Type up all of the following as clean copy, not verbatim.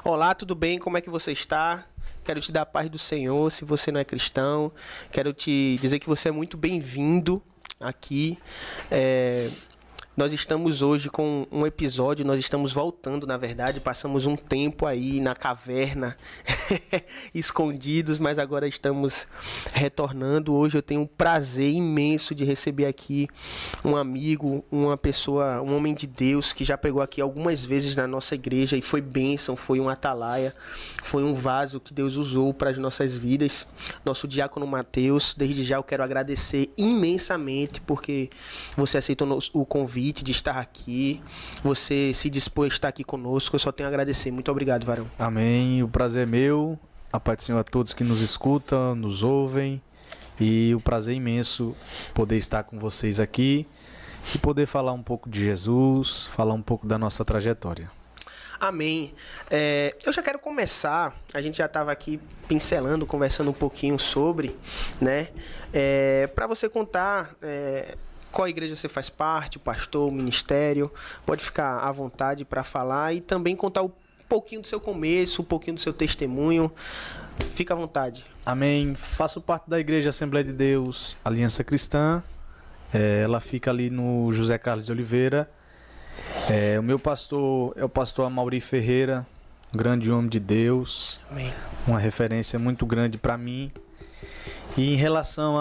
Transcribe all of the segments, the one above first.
Olá, tudo bem? Como é que você está? Quero te dar a paz do Senhor, se você não é cristão. Quero te dizer que você é muito bem-vindo aqui. Nós estamos hoje com um episódio, nós estamos voltando, na verdade, passamos um tempo aí na caverna, escondidos, mas agora estamos retornando. Hoje eu tenho um prazer imenso de receber aqui um amigo, uma pessoa, um homem de Deus que já pregou aqui algumas vezes na nossa igreja e foi bênção, foi um atalaia, foi um vaso que Deus usou para as nossas vidas. Nosso diácono Mateus, desde já eu quero agradecer imensamente porque você aceitou o convite de estar aqui, você se dispôs a estar aqui conosco. Eu só tenho a agradecer. Muito obrigado, varão. Amém, o prazer é meu. A paz do Senhor a todos que nos escutam, nos ouvem, e o prazer imenso poder estar com vocês aqui e poder falar um pouco de Jesus, falar um pouco da nossa trajetória. Amém. Eu já quero começar, a gente já estava aqui pincelando, conversando um pouquinho sobre, né, para você contar qual igreja você faz parte, o pastor, o ministério, pode ficar à vontade para falar e também contar um pouquinho do seu começo, um pouquinho do seu testemunho, fica à vontade. Amém. Faço parte da Igreja Assembleia de Deus, Aliança Cristã, ela fica ali no José Carlos de Oliveira. O meu pastor é o pastor Amaury Ferreira, um grande homem de Deus. Amém. Uma referência muito grande para mim. E em relação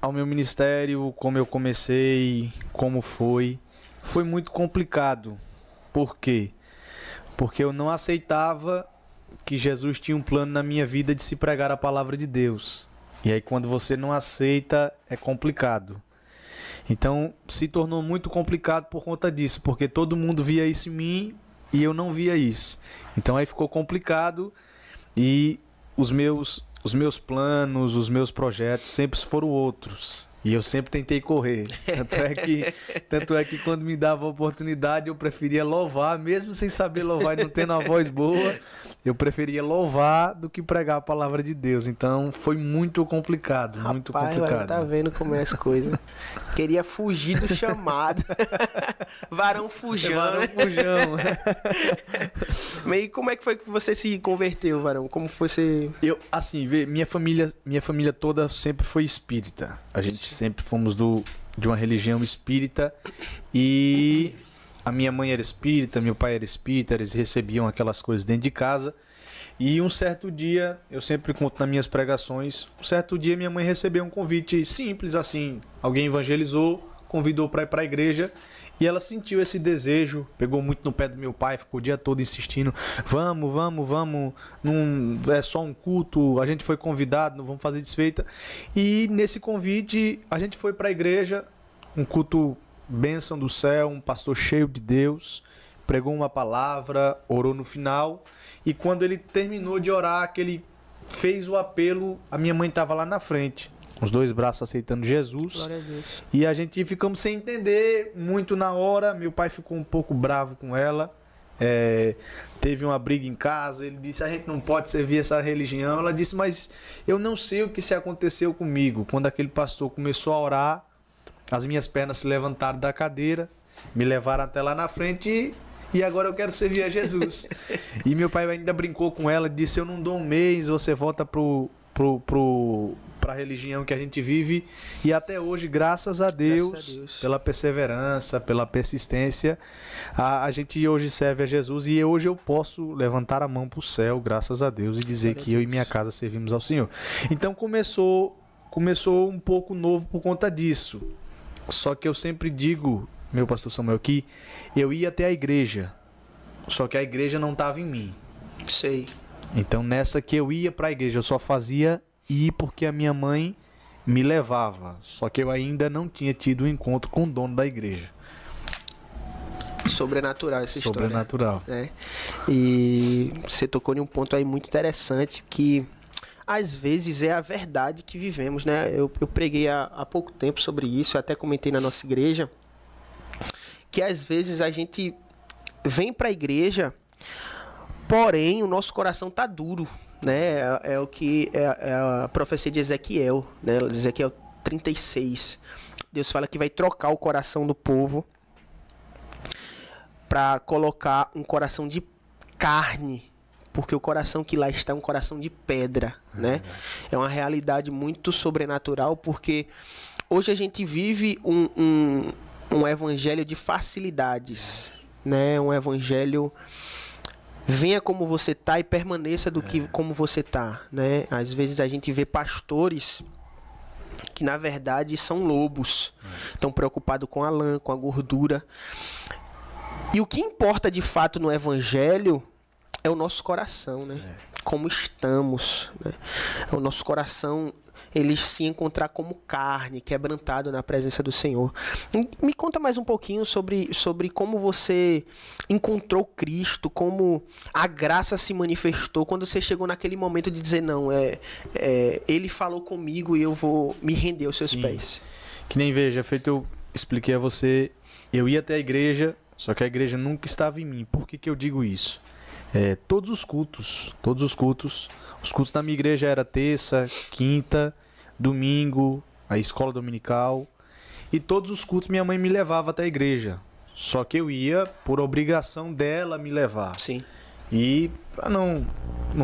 ao meu ministério, como eu comecei, como foi muito complicado. Por quê? Porque eu não aceitava que Jesus tinha um plano na minha vida de se pregar a palavra de Deus. E aí quando você não aceita, é complicado. Então se tornou muito complicado por conta disso, porque todo mundo via isso em mim e eu não via isso. Então aí ficou complicado e os meus planos, os meus projetos sempre foram outros. E eu sempre tentei correr. Tanto é que quando me dava a oportunidade, eu preferia louvar, mesmo sem saber louvar e não tendo uma voz boa, eu preferia louvar do que pregar a palavra de Deus. Então foi muito complicado, muito complicado. Tá vendo como é as coisas. Queria fugir do chamado. Varão fujão. Varão fujão. E como é que foi que você se converteu, varão? Como foi você... Minha família toda sempre foi espírita. A gente sempre fomos de uma religião espírita e a minha mãe era espírita, meu pai era espírita, eles recebiam aquelas coisas dentro de casa. E um certo dia, eu sempre conto nas minhas pregações, um certo dia minha mãe recebeu um convite simples assim, alguém evangelizou, convidou para ir para a igreja. E ela sentiu esse desejo, pegou muito no pé do meu pai, ficou o dia todo insistindo, vamos, não é só um culto, a gente foi convidado, não vamos fazer desfeita. E nesse convite a gente foi para a igreja, um culto bênção do céu, um pastor cheio de Deus, pregou uma palavra, orou no final, e quando ele terminou de orar, que ele fez o apelo, a minha mãe estava lá na frente. Os dois braços aceitando Jesus. Glória a Deus. E a gente ficamos sem entender muito na hora. Meu pai ficou um pouco bravo com ela. Teve uma briga em casa. Ele disse, a gente não pode servir essa religião. Ela disse, mas eu não sei o que se aconteceu comigo. Quando aquele pastor começou a orar, as minhas pernas se levantaram da cadeira, me levaram até lá na frente e agora eu quero servir a Jesus. E meu pai ainda brincou com ela, disse, eu não dou um mês, você volta para a religião que a gente vive. E até hoje, graças a Deus, pela perseverança, pela persistência, a gente hoje serve a Jesus. E hoje eu posso levantar a mão para o céu, graças a Deus, e dizer que eu e minha casa servimos ao Senhor. Então começou um pouco novo por conta disso. Só que eu sempre digo, meu pastor Samuel, que eu ia até a igreja, só que a igreja não estava em mim. Sei. Então nessa que eu ia para a igreja, eu só fazia ir porque a minha mãe me levava. Só que eu ainda não tinha tido um encontro com o dono da igreja. Sobrenatural essa história. Sobrenatural. E você tocou em um ponto aí muito interessante que às vezes é a verdade que vivemos, né? Eu preguei há pouco tempo sobre isso, eu até comentei na nossa igreja, que às vezes a gente vem para a igreja, porém o nosso coração tá duro, né? É o que é a profecia de Ezequiel, né? Ezequiel 36. Deus fala que vai trocar o coração do povo para colocar um coração de carne porque o coração que lá está é um coração de pedra, né? É uma realidade muito sobrenatural, porque hoje a gente vive um evangelho de facilidades, né? Um evangelho venha como você tá e permaneça como você tá, né? Às vezes a gente vê pastores que na verdade são lobos, estão preocupados com a lã, com a gordura. E o que importa de fato no evangelho é o nosso coração, né? Como estamos, né? O nosso coração, ele se encontrar como carne, quebrantado na presença do Senhor. Me conta mais um pouquinho sobre como você encontrou Cristo, como a graça se manifestou quando você chegou naquele momento de dizer, não, Ele falou comigo e eu vou me render aos seus pés. Que nem veja, feito eu expliquei a você, eu ia até a igreja, só que a igreja nunca estava em mim. Por que eu digo isso? Todos os cultos da minha igreja era terça, quinta, domingo, a escola dominical, e todos os cultos minha mãe me levava até a igreja. Só que eu ia por obrigação dela me levar. Sim. E para não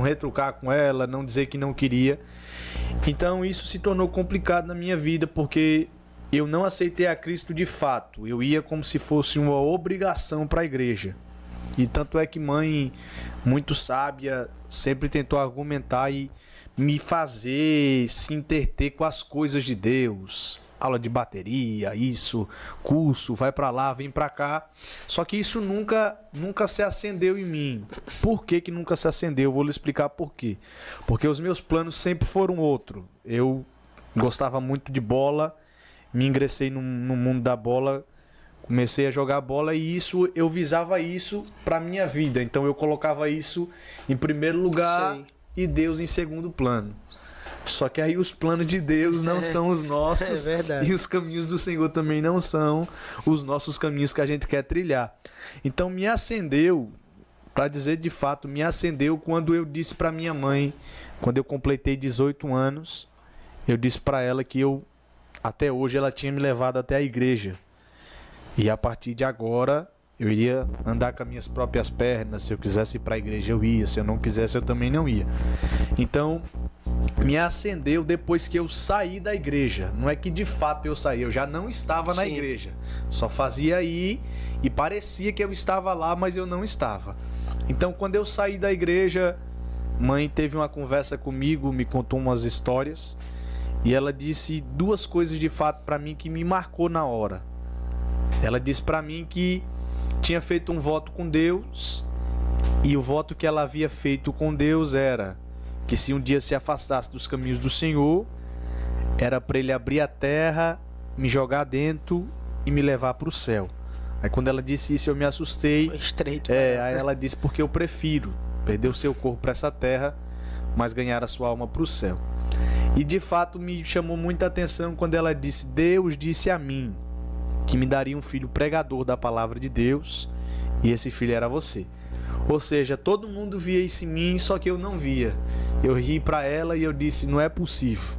retrucar com ela, não dizer que não queria. Então isso se tornou complicado na minha vida, porque eu não aceitei a Cristo de fato. Eu ia como se fosse uma obrigação para a igreja. E tanto é que mãe, muito sábia, sempre tentou argumentar e me fazer se interter com as coisas de Deus. Aula de bateria, isso, curso, vai para lá, vem para cá. Só que isso nunca se acendeu em mim. Por que nunca se acendeu? Eu vou lhe explicar por quê. Porque os meus planos sempre foram outro. Eu gostava muito de bola, me ingressei no mundo da bola, comecei a jogar bola e isso eu visava isso para minha vida. Então eu colocava isso em primeiro lugar. Sim. E Deus em segundo plano. Só que aí os planos de Deus não são os nossos. É verdade. E os caminhos do Senhor também não são os nossos caminhos que a gente quer trilhar. Então me acendeu, para dizer de fato, me acendeu quando eu disse para minha mãe, quando eu completei 18 anos, eu disse para ela que até hoje ela tinha me levado até a igreja. E a partir de agora eu iria andar com as minhas próprias pernas. Se eu quisesse ir para a igreja eu ia, se eu não quisesse eu também não ia. Então me acendeu depois que eu saí da igreja. Não é que de fato eu saí, eu já não estava na igreja. Só fazia ir e parecia que eu estava lá, mas eu não estava. Então quando eu saí da igreja, mãe teve uma conversa comigo, me contou umas histórias e ela disse duas coisas de fato para mim que me marcou na hora. Ela disse para mim que tinha feito um voto com Deus e o voto que ela havia feito com Deus era que se um dia se afastasse dos caminhos do Senhor, era para ele abrir a terra, me jogar dentro e me levar para o céu. Aí quando ela disse isso eu me assustei. Foi estreito. Aí ela disse porque eu prefiro perder o seu corpo para essa terra, mas ganhar a sua alma para o céu. E de fato me chamou muita atenção quando ela disse: Deus disse a mim que me daria um filho pregador da palavra de Deus, e esse filho era você. Ou seja, todo mundo via isso em mim, só que eu não via. Eu ri para ela e eu disse: não é possível.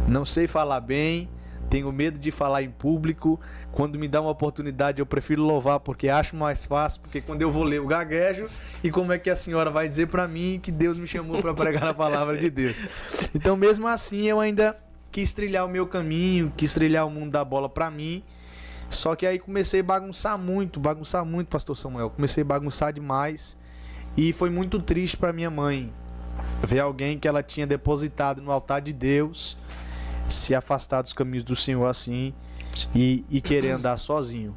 Não sei falar bem, tenho medo de falar em público. Quando me dá uma oportunidade eu prefiro louvar porque acho mais fácil, porque quando eu vou ler eu gaguejo. E como é que a senhora vai dizer para mim que Deus me chamou para pregar a palavra de Deus? Então mesmo assim eu ainda quis trilhar o meu caminho, quis trilhar o mundo da bola para mim. Só que aí comecei a bagunçar muito, pastor Samuel. Comecei a bagunçar demais. E foi muito triste para minha mãe ver alguém que ela tinha depositado no altar de Deus se afastar dos caminhos do Senhor assim e querer andar sozinho.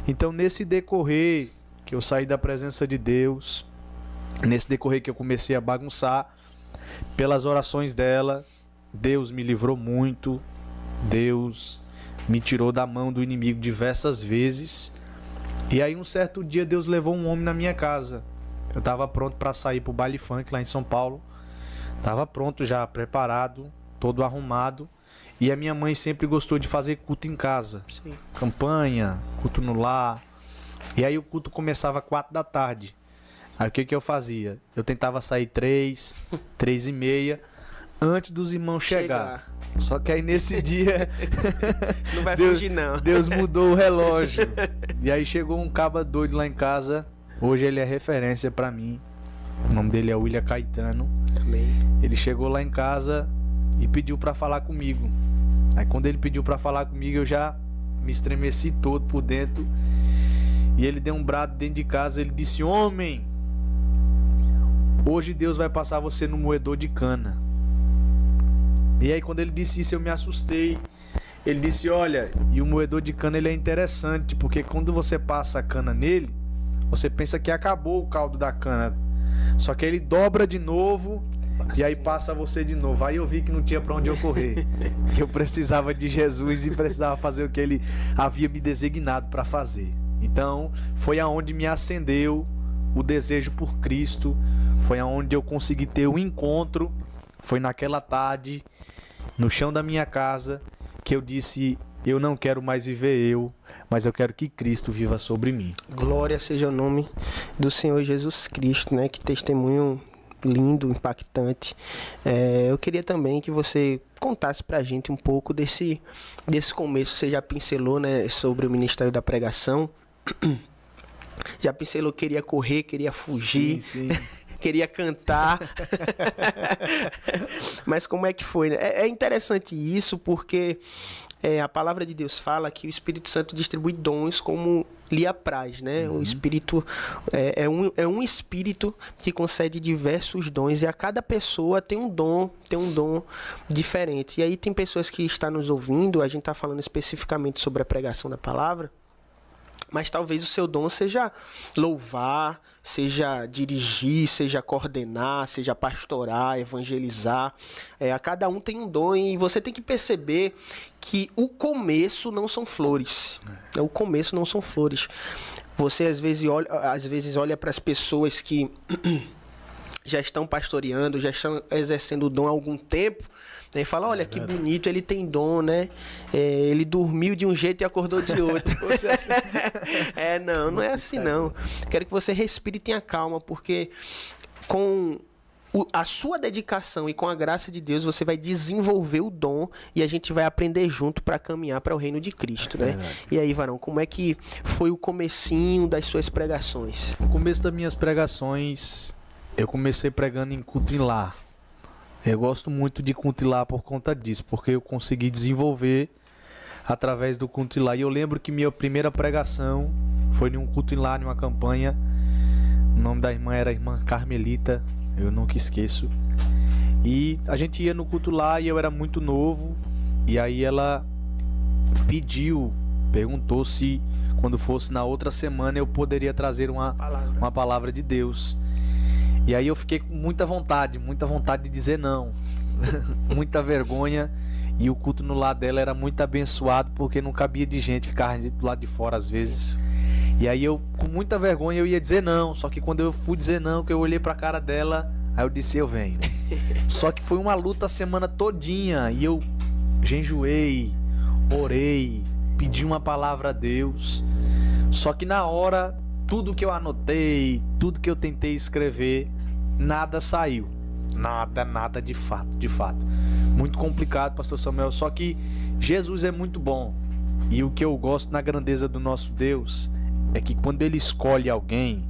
Então nesse decorrer que eu saí da presença de Deus, nesse decorrer que eu comecei a bagunçar, pelas orações dela, Deus me livrou muito. Deus me tirou da mão do inimigo diversas vezes. E aí um certo dia Deus levou um homem na minha casa. Eu estava pronto para sair para o baile funk lá em São Paulo. Estava pronto já, preparado, todo arrumado. E a minha mãe sempre gostou de fazer culto em casa. Sim. Campanha, culto no lar. E aí o culto começava às 4 da tarde. Aí o que eu fazia? Eu tentava sair 3, 3h30, antes dos irmãos chegar. Só que aí nesse dia não vai fugir não. Deus mudou o relógio. E aí chegou um caba doido lá em casa. Hoje ele é referência pra mim. O nome dele é William Caetano. Amém. Ele chegou lá em casa e pediu para falar comigo. Aí quando ele pediu para falar comigo, eu já me estremeci todo por dentro. E ele deu um brado dentro de casa. Ele disse: homem, hoje Deus vai passar você no moedor de cana. E aí quando ele disse isso, eu me assustei. Ele disse: olha, e o moedor de cana ele é interessante, porque quando você passa a cana nele, você pensa que acabou o caldo da cana. Só que ele dobra de novo e aí passa você de novo. Aí eu vi que não tinha para onde eu correr, que eu precisava de Jesus e precisava fazer o que ele havia me designado para fazer. Então foi aonde me acendeu o desejo por Cristo, foi aonde eu consegui ter um encontro. Foi naquela tarde, no chão da minha casa, que eu disse: eu não quero mais viver eu, mas eu quero que Cristo viva sobre mim. Glória seja o nome do Senhor Jesus Cristo, né? Que testemunho lindo, impactante. Eu queria também que você contasse pra gente um pouco desse começo. Você já pincelou, né, sobre o Ministério da Pregação. Já pincelou, queria correr, queria fugir. Sim. Queria cantar. Mas como é que foi, né? É interessante isso porque a palavra de Deus fala que o Espírito Santo distribui dons como lhe apraz, né? O Espírito é um Espírito que concede diversos dons e a cada pessoa tem um dom diferente. E aí tem pessoas que estão nos ouvindo, a gente está falando especificamente sobre a pregação da palavra, mas talvez o seu dom seja louvar, seja dirigir, seja coordenar, seja pastorar, evangelizar. A cada um tem um dom e você tem que perceber que o começo não são flores. O começo não são flores. Você às vezes olha para as pessoas que já estão pastoreando, já estão exercendo o dom há algum tempo, né, e fala: olha que bonito, ele tem dom, né? Ele dormiu de um jeito e acordou de outro. Não é assim não. Quero que você respire e tenha calma, porque com a sua dedicação e com a graça de Deus, você vai desenvolver o dom e a gente vai aprender junto para caminhar para o reino de Cristo, né? E aí, varão, como é que foi o comecinho das suas pregações? No começo das minhas pregações, eu comecei pregando em culto em lar. Eu gosto muito de culto em lar por conta disso, porque eu consegui desenvolver através do culto em lar. E eu lembro que minha primeira pregação foi em um culto em lar, em uma campanha. O nome da irmã era a irmã Carmelita, eu nunca esqueço. E a gente ia no culto lá e eu era muito novo. E aí ela perguntou se quando fosse na outra semana eu poderia trazer uma palavra de Deus. E aí eu fiquei com muita vontade de dizer não, muita vergonha. E o culto no lado dela era muito abençoado, porque não cabia de gente, ficava do lado de fora às vezes. E aí eu, com muita vergonha, eu ia dizer não. Só que quando eu fui dizer não, que eu olhei pra cara dela, aí eu disse: eu venho. Só que foi uma luta a semana todinha. E eu jejuei, orei, pedi uma palavra a Deus. Só que na hora, tudo que eu anotei, tudo que eu tentei escrever, nada saiu. Nada de fato. Muito complicado, pastor Samuel. Só que Jesus é muito bom. E o que eu gosto na grandeza do nosso Deus é que quando Ele escolhe alguém,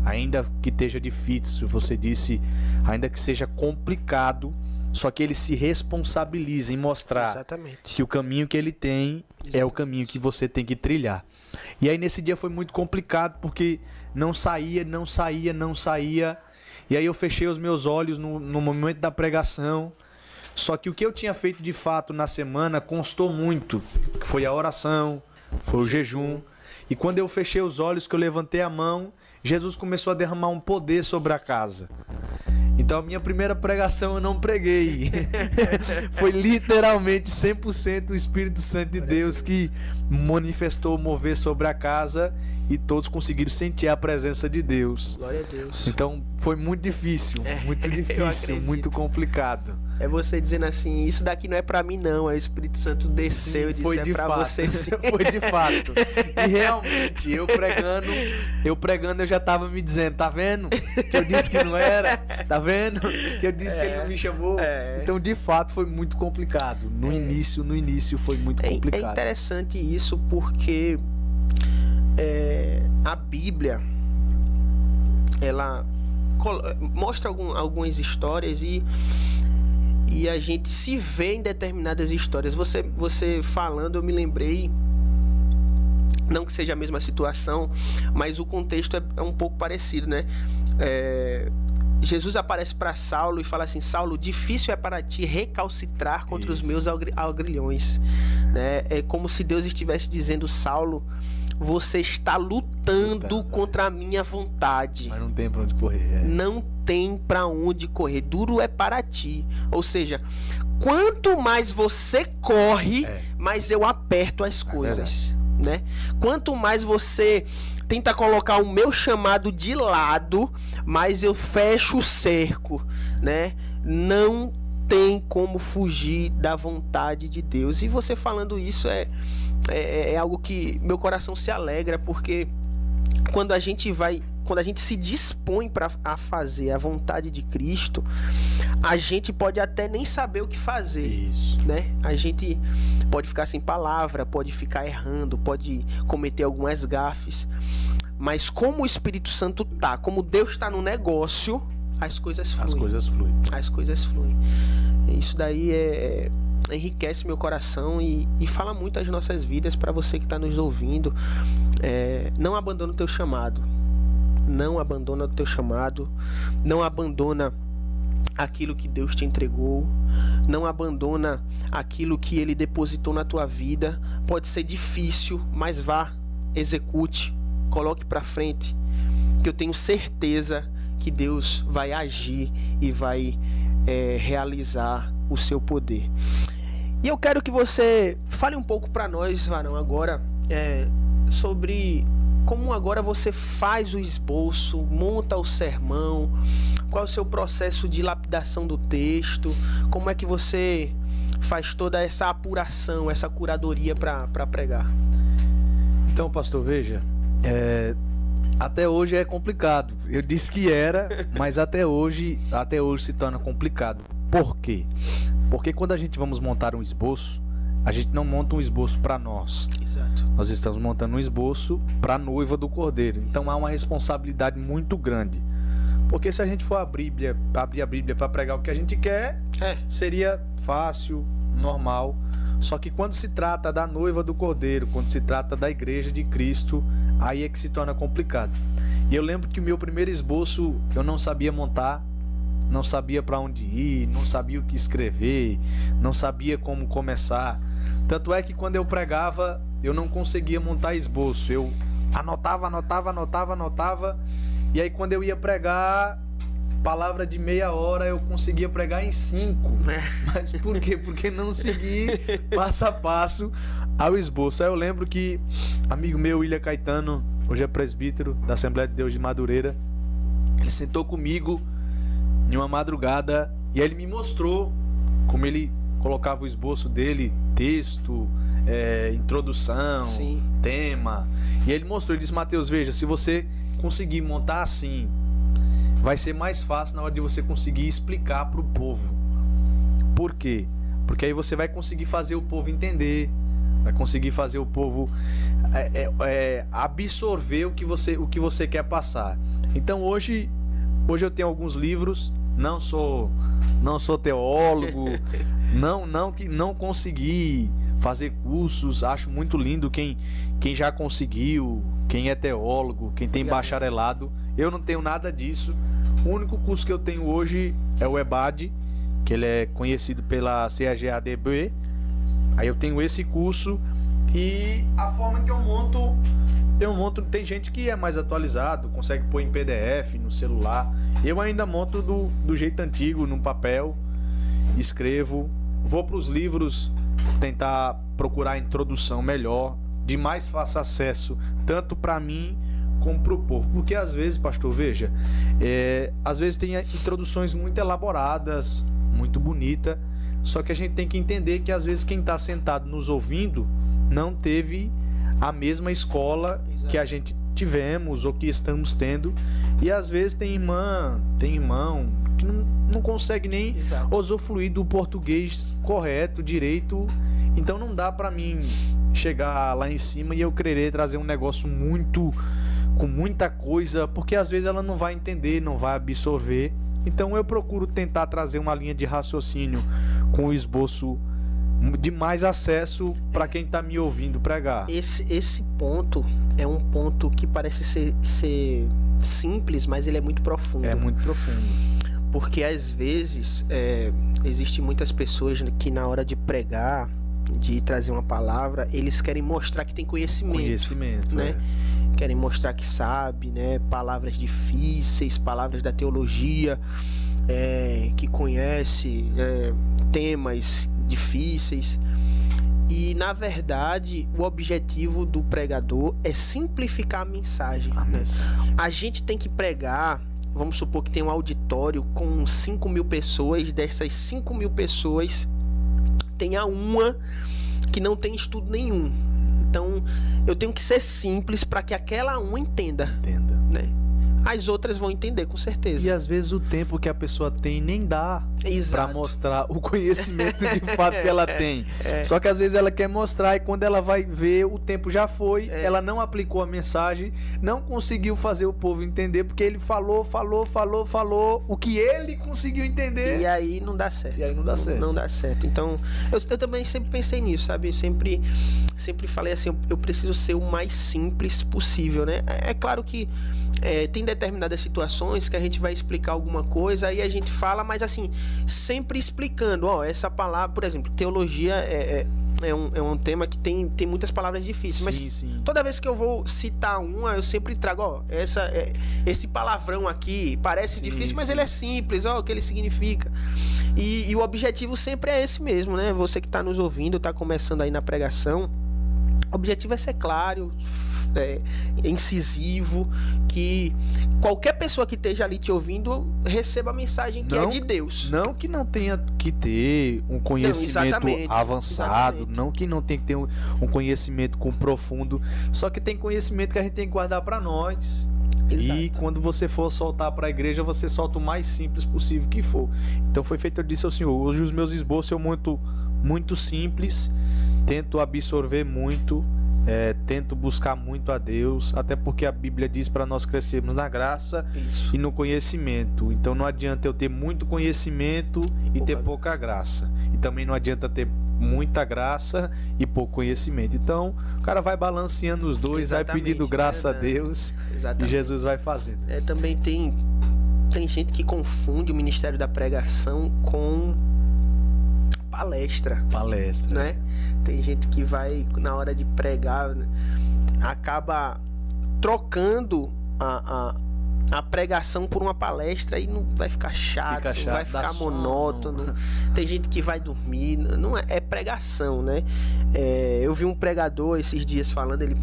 ainda que esteja difícil, você disse, ainda que seja complicado, só que Ele se responsabiliza em mostrar que o caminho que Ele tem é o caminho que você tem que trilhar. E aí nesse dia foi muito complicado, porque não saía. E aí eu fechei os meus olhos no momento da pregação. Só que o que eu tinha feito de fato na semana constou muito, que foi a oração, foi o jejum. E quando eu fechei os olhos, que eu levantei a mão, Jesus começou a derramar um poder sobre a casa. Então a minha primeira pregação eu não preguei. Foi literalmente 100% o Espírito Santo de Deus que manifestou o mover sobre a casa e todos conseguiram sentir a presença de Deus. Glória a Deus. Então foi muito difícil, muito complicado. É você dizendo assim: isso daqui não é pra mim não, aí o Espírito Santo desceu e disse: é pra você sim. Foi de fato. E realmente, eu pregando, eu já tava me dizendo: tá vendo? Que eu disse que não era, tá vendo? Que eu disse que ele não me chamou. Então, de fato, foi muito complicado. No início foi muito complicado. É interessante isso porque a Bíblia, ela mostra algumas histórias e a gente se vê em determinadas histórias. Você falando, eu me lembrei, não que seja a mesma situação, mas o contexto é um pouco parecido, né? Jesus aparece para Saulo e fala assim: Saulo, difícil é para ti recalcitrar contra os meus aguilhões, né? É como se Deus estivesse dizendo: Saulo, você está lutando contra a minha vontade, mas não tem para onde correr. Não tem para onde correr, duro é para ti. Ou seja, quanto mais você corre, mais eu aperto as coisas, né? Quanto mais você tenta colocar o meu chamado de lado, mais eu fecho o cerco, né? Não tem como fugir da vontade de Deus. E você falando isso é algo que meu coração se alegra, porque quando a gente se dispõe a fazer a vontade de Cristo, a gente pode até nem saber o que fazer, né? A gente pode ficar sem palavra, pode ficar errando, pode cometer algumas gafes, mas como o Espírito Santo como Deus está no negócio, as coisas fluem. Isso daí enriquece meu coração e fala muito às nossas vidas. Para você que está nos ouvindo, não abandona o teu chamado. Não abandona o teu chamado. Não abandona aquilo que Deus te entregou. Não abandona aquilo que Ele depositou na tua vida. Pode ser difícil, mas vá, execute, coloque para frente, que eu tenho certeza que Deus vai agir e vai realizar o seu poder. E eu quero que você fale um pouco para nós, Varão, agora sobre como agora você faz o esboço, monta o sermão, qual é o seu processo de lapidação do texto, como é que você faz toda essa apuração, essa curadoria para pregar. Então, pastor, veja, até hoje é complicado. Eu disse que era, mas até hoje se torna complicado. Por quê? Porque quando a gente vamos montar um esboço, a gente não monta um esboço para nós. Exato. Nós estamos montando um esboço para a noiva do Cordeiro. Então há uma responsabilidade muito grande. Porque se a gente for abrir a Bíblia para pregar o que a gente quer, seria fácil, normal. Só que quando se trata da noiva do Cordeiro, quando se trata da igreja de Cristo, aí é que se torna complicado. E eu lembro que o meu primeiro esboço eu não sabia montar, não sabia para onde ir, não sabia o que escrever, não sabia como começar. Tanto é que quando eu pregava, eu não conseguia montar esboço. Eu anotava. E aí quando eu ia pregar, palavra de meia hora eu conseguia pregar em 5. Mas por quê? Porque não segui passo a passo ao esboço. Aí eu lembro que amigo meu, William Caetano, hoje é presbítero da Assembleia de Deus de Madureira, ele sentou comigo em uma madrugada e aí ele me mostrou como ele colocava o esboço dele, texto, introdução, Sim. tema. E aí ele mostrou, ele disse: Mateus, veja, se você conseguir montar assim, vai ser mais fácil na hora de você conseguir explicar para o povo. Por quê? Porque aí você vai conseguir fazer o povo entender, vai conseguir fazer o povo absorver o que você quer passar. Então hoje eu tenho alguns livros, não sou teólogo, não consegui fazer cursos. Acho muito lindo quem já conseguiu, quem é teólogo, quem tem bacharelado. Eu não tenho nada disso. O único curso que eu tenho hoje é o EBAD, que ele é conhecido pela CAGADB. Aí eu tenho esse curso e a forma que eu monto, tem gente que é mais atualizado, consegue pôr em PDF, no celular. Eu ainda monto do jeito antigo, no papel, escrevo, vou para os livros tentar procurar a introdução melhor, de mais fácil acesso, tanto para mim como para o povo. Porque às vezes, pastor, veja, às vezes tem introduções muito elaboradas, muito bonita, só que a gente tem que entender que às vezes quem está sentado nos ouvindo não teve a mesma escola que a gente tivemos ou que estamos tendo, e às vezes tem irmão que não consegue nem usufruir do português correto, direito. Então não dá para mim chegar lá em cima e eu querer trazer um negócio muito com muita coisa, porque às vezes ela não vai entender, não vai absorver. Então eu procuro tentar trazer uma linha de raciocínio com o esboço de mais acesso para quem está me ouvindo pregar. Esse ponto é um ponto que parece ser simples, mas ele é muito profundo. É muito profundo. Porque às vezes existem muitas pessoas que na hora de pregar, de trazer uma palavra, eles querem mostrar que tem conhecimento, né? Querem mostrar que sabe, né? Palavras difíceis, palavras da teologia, que conhece temas difíceis. E na verdade o objetivo do pregador é simplificar a mensagem, né? A gente tem que pregar. Vamos supor que tem um auditório com 5.000 pessoas. Dessas 5.000 pessoas, tenha uma que não tem estudo nenhum. Então, eu tenho que ser simples para que aquela uma entenda, né? As outras vão entender, com certeza. E às vezes o tempo que a pessoa tem nem dá para mostrar o conhecimento de fato que ela tem. Só que às vezes ela quer mostrar e quando ela vai ver, o tempo já foi, ela não aplicou a mensagem, não conseguiu fazer o povo entender, porque ele falou o que ele conseguiu entender. E aí não dá certo. Não dá certo. Então, eu também sempre pensei nisso, sabe? Eu sempre falei assim, eu preciso ser o mais simples possível, né? É claro que tem determinadas situações que a gente vai explicar alguma coisa, aí a gente fala, mas assim, sempre explicando, essa palavra, por exemplo, teologia é um tema que tem muitas palavras difíceis, mas toda vez que eu vou citar uma, eu sempre trago, esse palavrão aqui parece difícil, mas ele é simples, o que ele significa. E o objetivo sempre é esse mesmo, né? Você que está nos ouvindo, está começando aí na pregação, o objetivo é ser claro, incisivo, que qualquer pessoa que esteja ali te ouvindo receba a mensagem que é de Deus. Não que não tenha que ter um conhecimento avançado, não que não tenha que ter um conhecimento profundo, só que tem conhecimento que a gente tem que guardar para nós. Exato. E quando você for soltar para a igreja, você solta o mais simples possível que for. Então foi feito, eu disse ao Senhor, hoje os meus esboços são muito simples, tento absorver muito, tento buscar muito a Deus, até porque a Bíblia diz para nós crescermos na graça e no conhecimento. Então não adianta eu ter muito conhecimento e ter pouca graça. E também não adianta ter muita graça e pouco conhecimento. Então o cara vai balanceando os dois, vai pedindo graça a Deus. E Jesus vai fazendo. Também tem gente que confunde o ministério da pregação com palestra, né? Tem gente que vai, na hora de pregar, acaba trocando a pregação por uma palestra e não vai ficar chato, vai ficar monótono. Tem gente que vai dormir, não é pregação, né? Eu vi um pregador esses dias falando, ele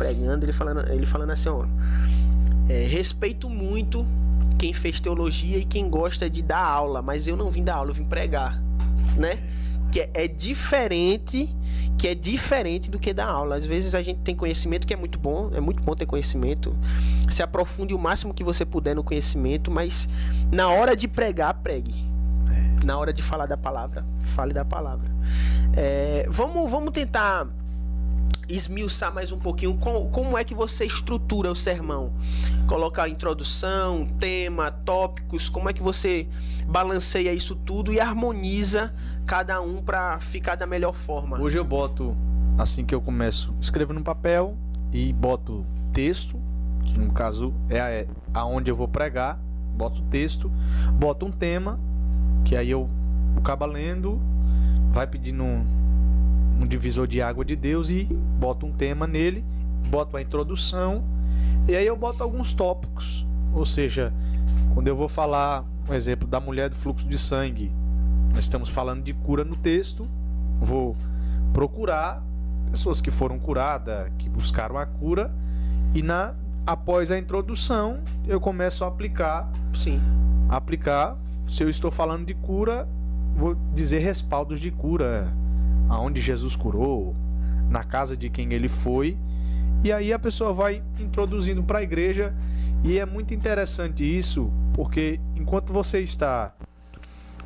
falando assim, respeito muito quem fez teologia e quem gosta de dar aula, mas eu não vim dar aula, eu vim pregar, né? Que é diferente do que dar aula. Às vezes a gente tem conhecimento que é muito bom ter conhecimento. Se aprofunde o máximo que você puder no conhecimento, mas na hora de pregar, pregue. Na hora de falar da palavra, fale da palavra. Vamos tentar esmiuçar mais um pouquinho como é que você estrutura o sermão. Coloca a introdução, tema, tópicos, como é que você balanceia isso tudo e harmoniza cada um para ficar da melhor forma. Hoje eu boto, assim que eu começo, escrevo no papel e boto texto, que no caso é aonde eu vou pregar, boto o texto, boto um tema, que aí eu acabo lendo, vai pedindo um divisor de água de Deus e boto um tema nele, boto a introdução e aí eu boto alguns tópicos, ou seja, quando eu vou falar, um exemplo da mulher do fluxo de sangue, nós estamos falando de cura no texto, vou procurar pessoas que foram curadas, que buscaram a cura e após a introdução eu começo a aplicar, se eu estou falando de cura, vou dizer respaldos de cura, aonde Jesus curou, na casa de quem ele foi, e aí a pessoa vai introduzindo para a igreja, e é muito interessante isso, porque enquanto você está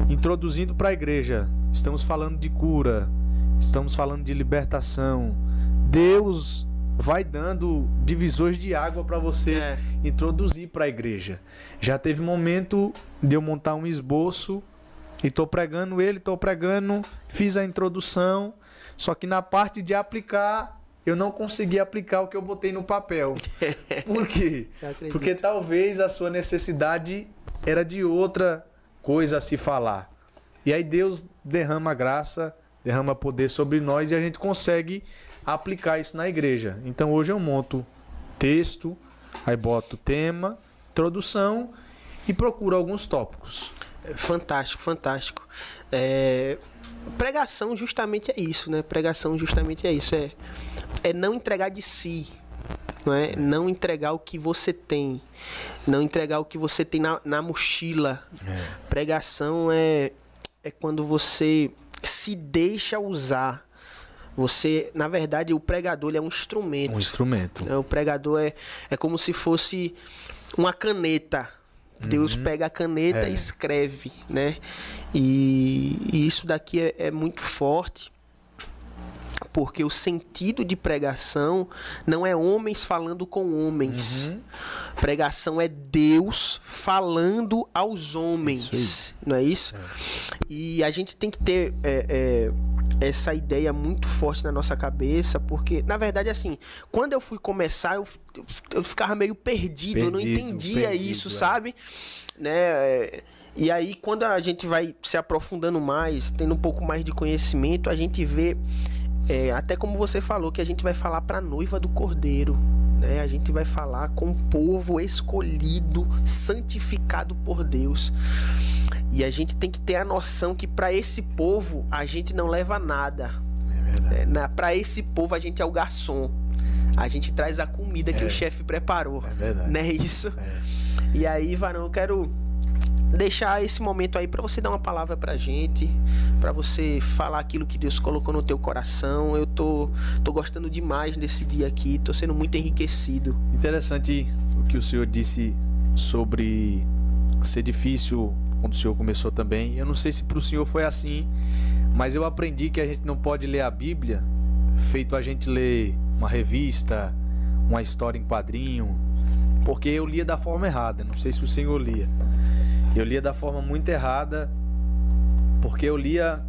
introduzindo para a igreja, estamos falando de cura, estamos falando de libertação, Deus vai dando divisores de água para você introduzir para a igreja. Já teve momento de eu montar um esboço e tô pregando, fiz a introdução, só que na parte de aplicar, eu não consegui aplicar o que eu botei no papel. Por quê? Porque talvez a sua necessidade era de outra coisa a se falar. E aí Deus derrama graça, derrama poder sobre nós e a gente consegue aplicar isso na igreja. Então hoje eu monto texto, aí boto tema, introdução e procuro alguns tópicos. Fantástico, fantástico. Pregação justamente é isso, né? Pregação justamente é isso. É não entregar de si. Não é? Não entregar o que você tem. Não entregar o que você tem na mochila. Pregação é quando você se deixa usar. Você, na verdade, o pregador ele é um instrumento. Um instrumento. O pregador é como se fosse uma caneta. Deus pega a caneta e escreve, né? E isso daqui é muito forte, porque o sentido de pregação não é homens falando com homens. Pregação é Deus falando aos homens, não é isso? E a gente tem que ter essa ideia muito forte na nossa cabeça, porque, na verdade, assim, quando eu fui começar, eu ficava meio perdido, eu não entendia isso, sabe? Né? E aí, quando a gente vai se aprofundando mais, tendo um pouco mais de conhecimento, a gente vê, até como você falou, que a gente vai falar para a noiva do Cordeiro, né? A gente vai falar com o povo escolhido, santificado por Deus. E a gente tem que ter a noção que para esse povo a gente não leva nada. Para esse povo a gente é o garçom. A gente traz a comida que o chefe preparou. Não é isso? E aí, Varão, eu quero deixar esse momento aí para você dar uma palavra pra gente, para você falar aquilo que Deus colocou no teu coração. Eu tô gostando demais desse dia aqui, tô sendo muito enriquecido. Interessante o que o senhor disse sobre ser difícil quando o senhor começou também. Eu não sei se para o senhor foi assim, mas eu aprendi que a gente não pode ler a Bíblia feito a gente ler uma revista, uma história em quadrinho, porque eu lia da forma errada. Não sei se o senhor lia. Eu lia da forma muito errada, porque eu lia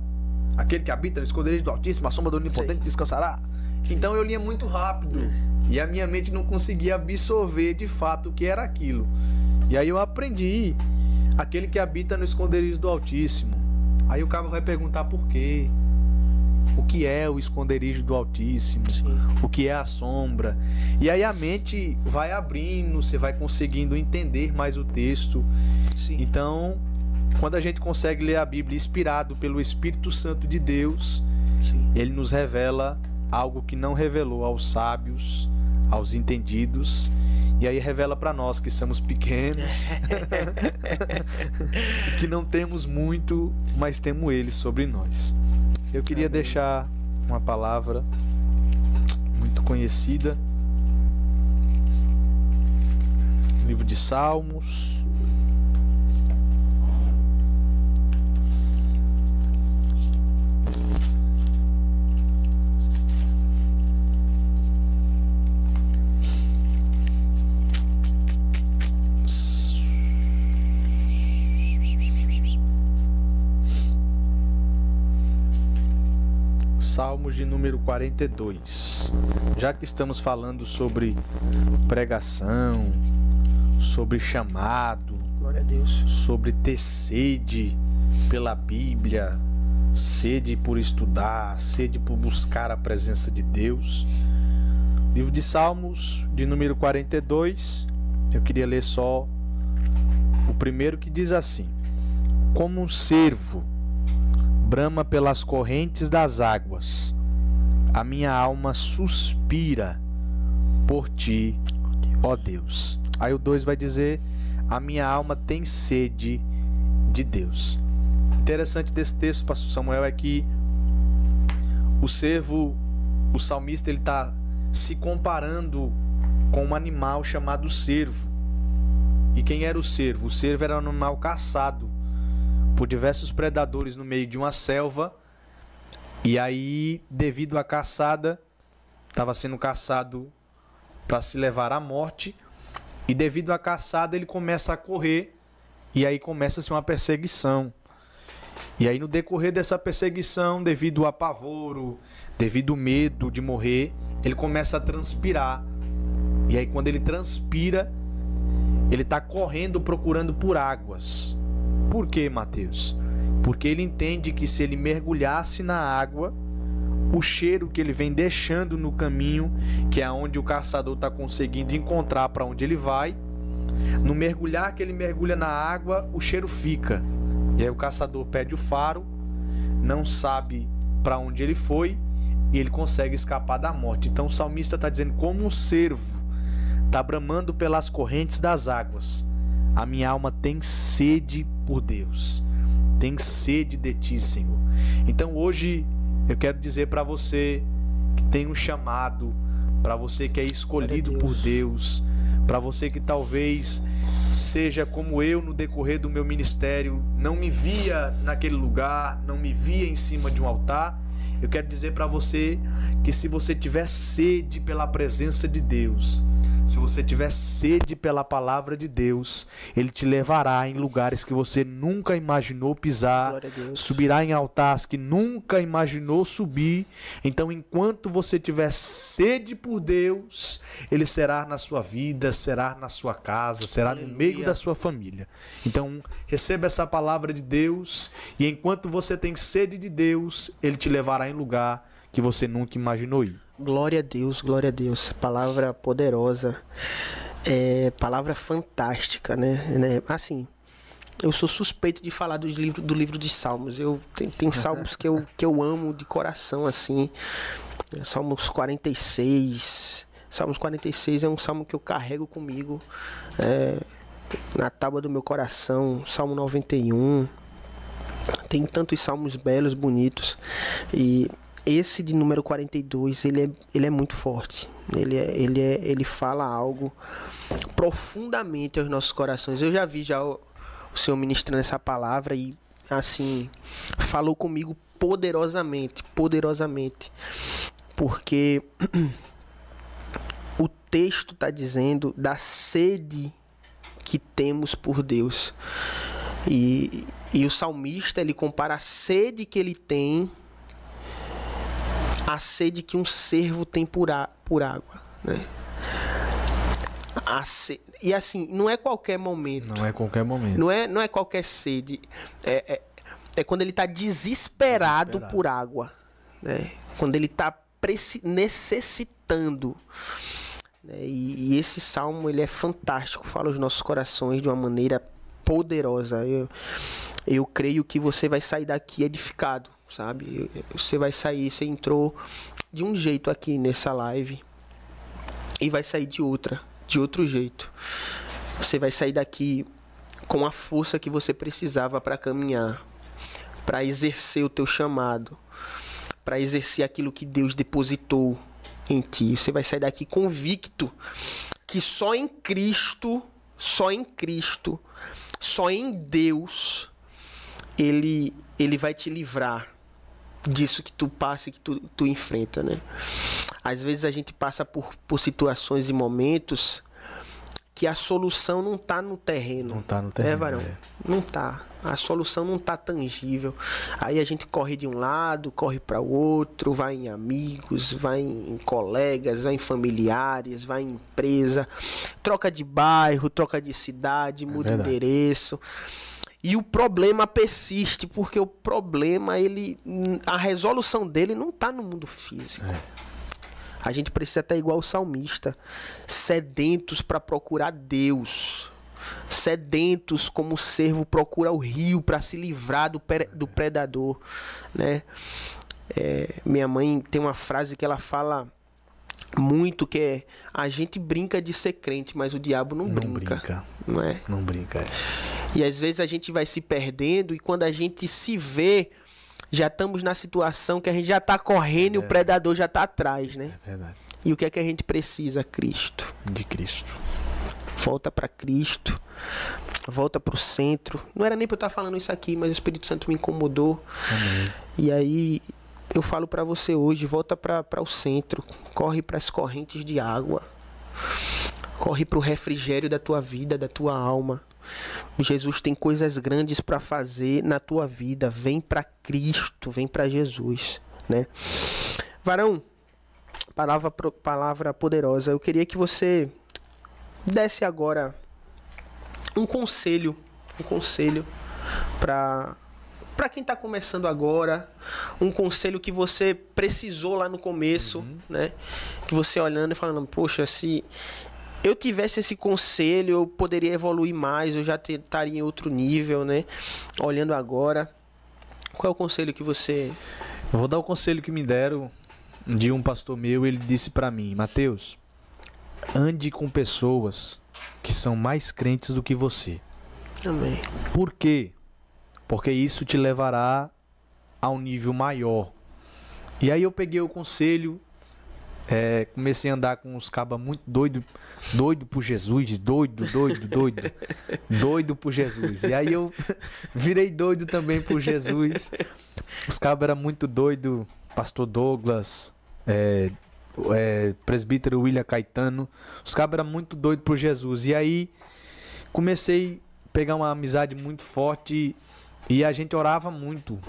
aquele que habita no esconderijo do Altíssimo, a sombra do Onipotente descansará. Então eu lia muito rápido e a minha mente não conseguia absorver de fato o que era aquilo. E aí eu aprendi aquele que habita no esconderijo do Altíssimo. Aí o cabo vai perguntar por quê? O que é o esconderijo do Altíssimo? Sim. O que é a sombra? E aí a mente vai abrindo, você vai conseguindo entender mais o texto. Sim. Então, quando a gente consegue ler a Bíblia inspirado pelo Espírito Santo de Deus, ele nos revela algo que não revelou aos sábios, aos entendidos, e aí revela para nós que somos pequenos, que não temos muito, mas temos ele sobre nós. Eu queria deixar uma palavra muito conhecida, livro de Salmos, Salmos de número 42. Já que estamos falando sobre pregação, sobre chamado, glória a Deus, sobre ter sede pela Bíblia, sede por estudar, sede por buscar a presença de Deus. Livro de Salmos de número 42, eu queria ler só o primeiro, que diz assim: como um cervo brama pelas correntes das águas, a minha alma suspira por ti, ó Deus. Aí o 2 vai dizer: a minha alma tem sede de Deus. Interessante desse texto, pastor Samuel, é que o cervo, o salmista, ele está se comparando com um animal chamado cervo. E quem era o cervo? O cervo era um animal caçado por diversos predadores no meio de uma selva. E aí, devido à caçada, estava sendo caçado para se levar à morte. E devido à caçada, ele começa a correr. E aí começa-se uma perseguição. E aí no decorrer dessa perseguição, devido ao apavoro, devido ao medo de morrer, ele começa a transpirar. E aí quando ele transpira, ele está correndo procurando por águas. Por quê, Mateus? Porque ele entende que se ele mergulhasse na água, o cheiro que ele vem deixando no caminho, que é onde o caçador está conseguindo encontrar para onde ele vai, no mergulhar que ele mergulha na água, o cheiro fica. E aí o caçador perde o faro, não sabe para onde ele foi e ele consegue escapar da morte. Então o salmista está dizendo, como um cervo está bramando pelas correntes das águas, a minha alma tem sede por Deus, tem sede de ti, Senhor. Então hoje eu quero dizer para você que tem um chamado, para você que é escolhido por Deus, para você que talvez seja como eu no decorrer do meu ministério, não me via naquele lugar, não me via em cima de um altar. Eu quero dizer para você que se você tiver sede pela presença de Deus, se você tiver sede pela palavra de Deus, Ele te levará em lugares que você nunca imaginou pisar, subirá em altares que nunca imaginou subir. Então, enquanto você tiver sede por Deus, Ele será na sua vida, será na sua casa, será no meio da sua família. Então, receba essa palavra de Deus e enquanto você tem sede de Deus, Ele te levará em lugar que você nunca imaginou ir. Glória a Deus, glória a Deus. Palavra poderosa, palavra fantástica, né? Assim, eu sou suspeito de falar do livro de Salmos. Tem salmos que eu amo de coração, assim. Salmos 46. Salmos 46 é um salmo que eu carrego comigo na tábua do meu coração. Salmo 91. Tem tantos salmos belos, bonitos. E esse de número 42, ele é muito forte. Ele fala algo profundamente aos nossos corações. Eu já vi o Senhor ministrando essa palavra e, assim, falou comigo poderosamente. Porque o texto está dizendo da sede que temos por Deus. E o salmista, ele compara a sede que ele tem a sede que um cervo tem por água, né? E assim, não é qualquer momento. Não é qualquer momento. Não é qualquer sede. É quando ele está desesperado por água, né? Quando ele está necessitando. Né? E esse salmo, ele é fantástico. Fala aos nossos corações de uma maneira poderosa. Eu creio que você vai sair daqui edificado, sabe? Você vai sair, você entrou de um jeito aqui nessa live e vai sair de outro jeito. Você vai sair daqui com a força que você precisava para caminhar, para exercer o teu chamado, para exercer aquilo que Deus depositou em ti. Você vai sair daqui convicto que só em Cristo, só em Deus, Ele vai te livrar disso que tu passa e que tu enfrenta, né? Às vezes a gente passa por situações e momentos que a solução não tá no terreno. Não tá no terreno, Varão? Não tá. A solução não tá tangível. Aí a gente corre de um lado, corre para o outro, vai em amigos, vai em colegas, vai em familiares, vai em empresa, troca de bairro, troca de cidade, muda de endereço. E o problema persiste, porque o problema, a resolução dele não está no mundo físico. A gente precisa estar igual o salmista, sedentos para procurar Deus, sedentos como o cervo procura o rio para se livrar do predador, né? Minha mãe tem uma frase que ela fala muito, que é: a gente brinca de ser crente, mas o diabo não brinca. Não é? Não brinca. E às vezes a gente vai se perdendo e quando a gente se vê, já estamos na situação que a gente já está correndo e o predador já está atrás, né? É verdade. E o que é que a gente precisa? Cristo. De Cristo. Volta para Cristo. Volta para o centro. Não era nem para eu estar falando isso aqui, mas o Espírito Santo me incomodou. Amém. E aí eu falo para você hoje, volta para o centro. Corre para as correntes de água. Corre para o refrigério da tua vida, da tua alma. Jesus tem coisas grandes para fazer na tua vida. Vem para Cristo, vem para Jesus, né? Varão, palavra poderosa. Eu queria que você desse agora um conselho para quem está começando agora, um conselho que você precisou lá no começo, né? Que você olhando e falando, poxa, se eu tivesse esse conselho, eu poderia evoluir mais, eu já estaria em outro nível, né? Olhando agora, qual é o conselho que você... Eu vou dar o conselho que me deram de um pastor meu. Ele disse para mim: Mateus, ande com pessoas que são mais crentes do que você. Amém. Por quê? Porque isso te levará a um nível maior. E aí eu peguei o conselho, comecei a andar com uns cabas muito doido por Jesus, doido por Jesus. E aí eu virei doido também por Jesus. Os cabas eram muito doidos, pastor Douglas, presbítero William Caetano. Os cabas eram muito doidos por Jesus. E aí comecei a pegar uma amizade muito forte e a gente orava muito.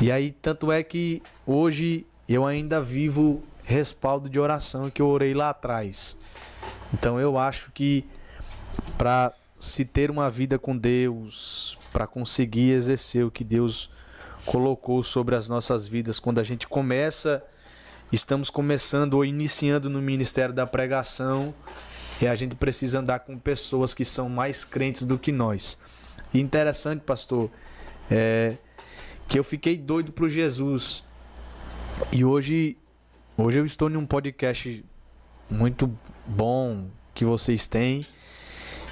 E aí tanto é que hoje eu ainda vivo respaldo de oração que eu orei lá atrás. Então eu acho que para se ter uma vida com Deus, para conseguir exercer o que Deus colocou sobre as nossas vidas, quando a gente estamos começando ou iniciando no ministério da pregação, e a gente precisa andar com pessoas que são mais crentes do que nós. E interessante, pastor, que eu fiquei doido por Jesus. E hoje eu estou em um podcast muito bom que vocês têm.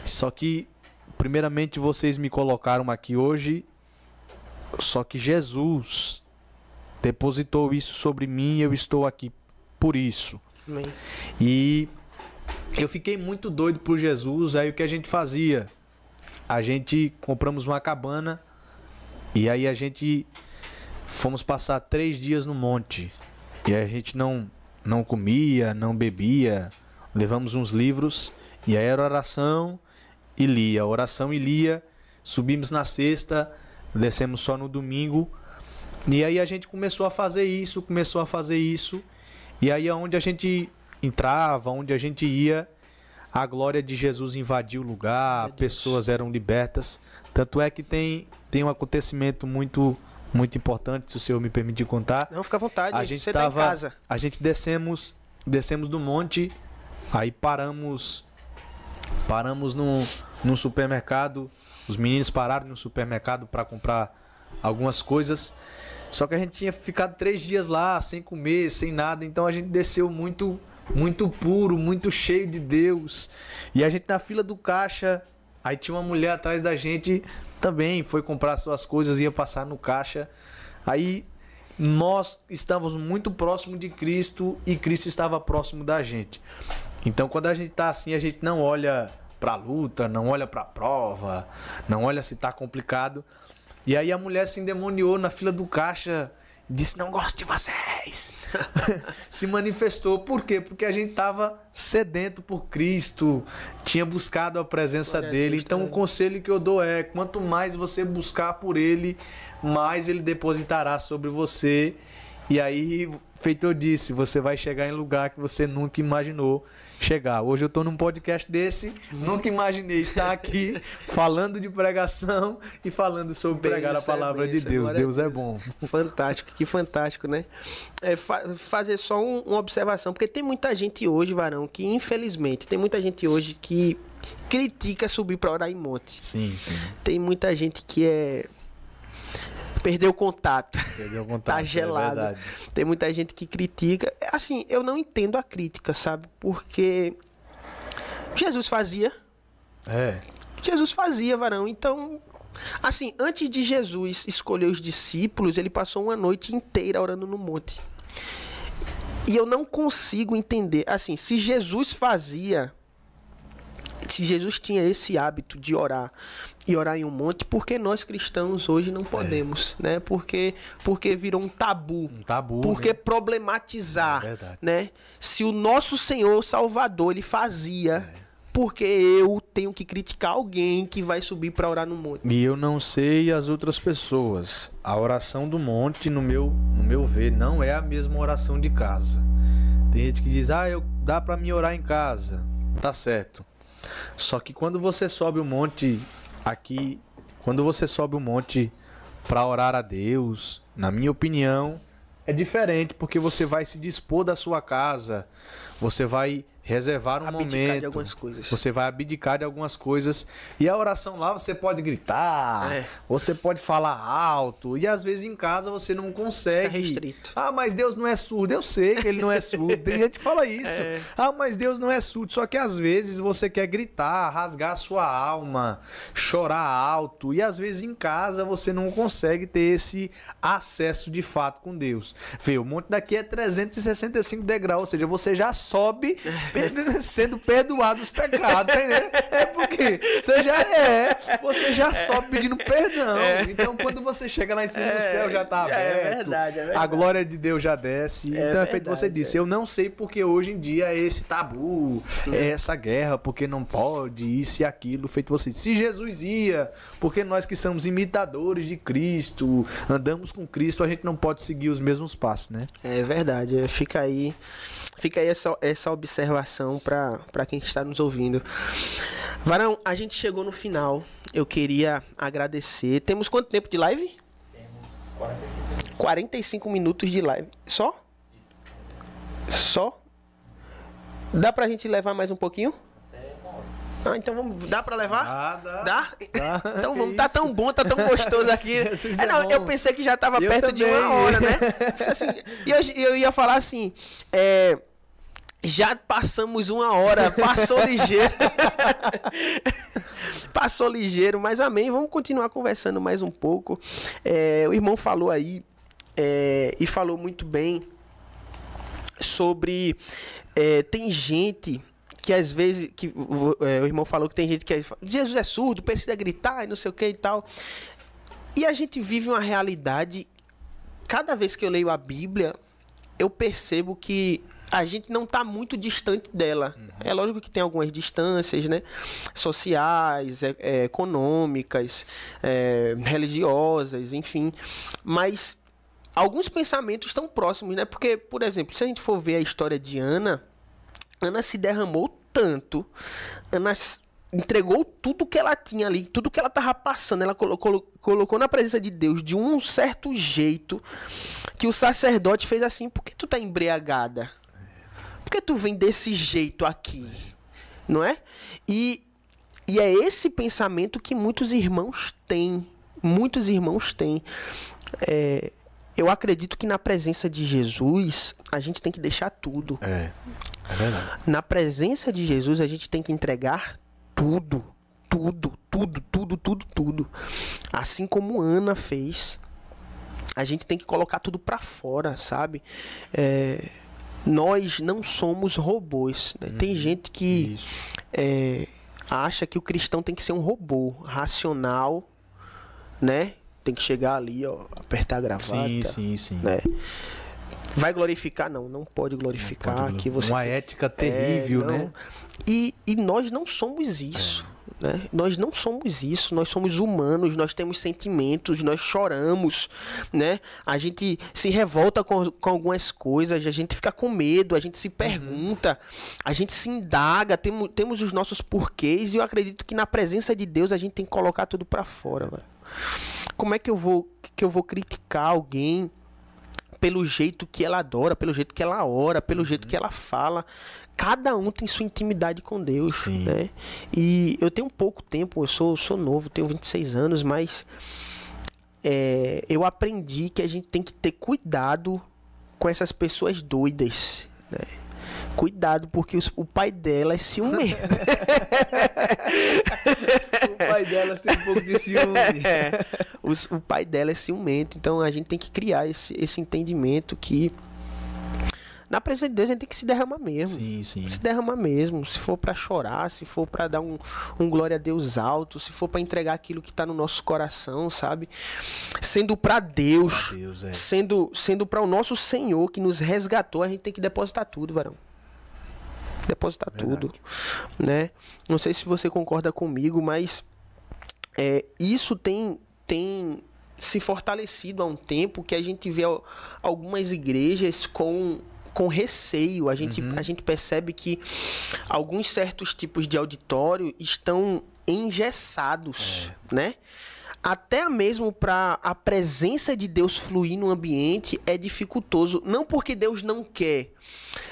Só que, primeiramente, vocês me colocaram aqui hoje. Só que Jesus depositou isso sobre mim e eu estou aqui por isso. Amém. E eu fiquei muito doido por Jesus. Aí o que a gente fazia? A gente compramos uma cabana e aí a gente fomos passar 3 dias no monte. E a gente não comia, não bebia. Levamos uns livros e aí era oração e lia. Oração e lia. Subimos na sexta, descemos só no domingo. E aí a gente começou a fazer isso. E aí onde a gente entrava, onde a gente ia, a glória de Jesus invadiu o lugar, pessoas eram libertas. Tanto é que tem um acontecimento muito importante, se o senhor me permitir contar. Não, fica à vontade, a gente você tá em casa. A gente descemos do monte, aí paramos num supermercado. Os meninos pararam no supermercado para comprar algumas coisas. Só que a gente tinha ficado 3 dias lá, sem comer, sem nada. Então a gente desceu muito puro, muito cheio de Deus. E a gente na fila do caixa, aí tinha uma mulher atrás da gente, também foi comprar suas coisas, ia passar no caixa. Aí nós estávamos muito próximo de Cristo e Cristo estava próximo da gente. Então quando a gente está assim, a gente não olha para a luta, não olha para a prova, não olha se está complicado. E aí a mulher se endemoniou na fila do caixa, disse: não gosto de vocês. Se manifestou. Por quê? Porque a gente estava sedento por Cristo, tinha buscado a presença dele. Então o conselho que eu dou é: quanto mais você buscar por ele, mais ele depositará sobre você. E aí, feito eu disse, você vai chegar em lugar que você nunca imaginou chegar. Hoje eu estou num podcast desse, nunca imaginei estar aqui falando de pregação e falando sobre pregar a palavra de Deus. Deus é bom. Fantástico, que fantástico, né? Fazer só uma observação, porque tem muita gente hoje, varão, que infelizmente, tem muita gente hoje que critica subir para orar em monte. Sim. Tem muita gente que perdeu o contato. Tá gelado. É, tem muita gente que critica. Assim, eu não entendo a crítica, sabe? Porque Jesus fazia. Jesus fazia, varão. Então, assim, antes de Jesus escolher os discípulos, ele passou uma noite inteira orando no monte. E eu não consigo entender. Assim, se Jesus fazia, Se Jesus tinha esse hábito de orar e orar em um monte, por que nós cristãos hoje não podemos, né? Porque virou um tabu. Um tabu, Porque né? problematizar, verdade. né? Se o nosso Senhor Salvador, ele fazia, porque eu tenho que criticar alguém que vai subir para orar no monte? E eu não sei as outras pessoas. A oração do monte, no meu ver, não é a mesma oração de casa. Tem gente que diz, dá pra mim orar em casa. Tá certo. Só que quando você sobe o monte aqui, quando você sobe o monte para orar a Deus, na minha opinião, é diferente, porque você vai se dispor da sua casa, você vai reservar um Abdicar momento, de algumas coisas. você vai abdicar de algumas coisas, e a oração lá você pode gritar, você pode falar alto, e às vezes em casa você não consegue. É restrito. Mas Deus não é surdo. Eu sei que ele não é surdo, tem gente que fala isso. Mas Deus não é surdo. Só que às vezes você quer gritar, rasgar a sua alma, chorar alto, e às vezes em casa você não consegue ter esse acesso de fato com Deus. Vê, o monte daqui é 365 degraus, ou seja, você já sobe sendo perdoado os pecados, tá entendendo? É porque você já sobe pedindo perdão. Então quando você chega lá em cima, o céu já tá aberto, é verdade. a glória de Deus já desce. Então é feito você disse. Eu não sei porque hoje em dia é esse tabu, é essa guerra, porque não pode, isso e aquilo, feito você disse. Se Jesus ia, porque nós que somos imitadores de Cristo, andamos com Cristo, a gente não pode seguir os mesmos passos, né? É verdade. Fica aí essa observação para quem está nos ouvindo. Varão, a gente chegou no final. Eu queria agradecer. Temos quanto tempo de live? Temos 45 minutos de live. Só? Só? Dá pra gente levar mais um pouquinho? Então vamos. Dá pra levar? Dá. Então vamos. Tá tão bom, tá tão gostoso aqui. Eu pensei que já tava perto de 1 hora, né? Assim, e eu ia falar assim. Já passamos 1 hora, passou ligeiro. Passou ligeiro, mas amém. Vamos continuar conversando mais um pouco. O irmão falou aí, e falou muito bem sobre. Tem gente que às vezes. O irmão falou que tem gente que. Jesus é surdo, precisa gritar e não sei o que e tal. E a gente vive uma realidade. Cada vez que eu leio a Bíblia, eu percebo que a gente não está muito distante dela. É lógico que tem algumas distâncias, né? Sociais, econômicas, religiosas, enfim. Mas alguns pensamentos estão próximos, né? Porque, por exemplo, se a gente for ver a história de Ana, Ana se derramou tanto, Ana entregou tudo que ela tinha ali, tudo que ela estava passando, ela colocou na presença de Deus de um certo jeito, que o sacerdote fez assim: por que tu tá embriagada? Por que tu vem desse jeito aqui? Não é? E é esse pensamento que muitos irmãos têm. Muitos irmãos têm. Eu acredito que na presença de Jesus, a gente tem que deixar tudo. É verdade. Na presença de Jesus, a gente tem que entregar tudo. Tudo. Assim como Ana fez, a gente tem que colocar tudo pra fora, sabe? Nós não somos robôs, né? Tem gente que acha que o cristão tem que ser um robô racional, né? Tem que chegar ali, ó, apertar a gravata. Sim. Né? Vai glorificar? Não pode glorificar. Não pode que você uma ética terrível, né? E nós não somos isso. Né? Nós não somos isso, nós somos humanos, nós temos sentimentos, nós choramos, né? A gente se revolta com algumas coisas, a gente fica com medo, a gente se pergunta, a gente se indaga, temos os nossos porquês, e eu acredito que na presença de Deus a gente tem que colocar tudo pra fora, velho. Como é que eu vou criticar alguém pelo jeito que ela adora, pelo jeito que ela ora, pelo jeito que ela fala? Cada um tem sua intimidade com Deus, né? E eu tenho pouco tempo, eu sou novo, tenho 26 anos, mas eu aprendi que a gente tem que ter cuidado com essas pessoas doidas, né? Cuidado, porque o pai dela é ciumento. O pai delas tem um pouco de ciúme. O pai dela é ciumento. Então a gente tem que criar esse entendimento que Na presença de Deus a gente tem que se derramar mesmo. Sim, sim. Se derramar mesmo. Se for pra chorar, se for pra dar um glória a Deus alto, se for pra entregar aquilo que tá no nosso coração, sabe? Sendo pra Deus, sendo pra o nosso Senhor que nos resgatou, a gente tem que depositar tudo, varão. Depositar tudo, né? Não sei se você concorda comigo, mas isso tem se fortalecido há um tempo, que a gente vê algumas igrejas com receio. A gente percebe que alguns certos tipos de auditório estão engessados, né? Até mesmo para a presença de Deus fluir no ambiente é dificultoso. Não porque Deus não quer,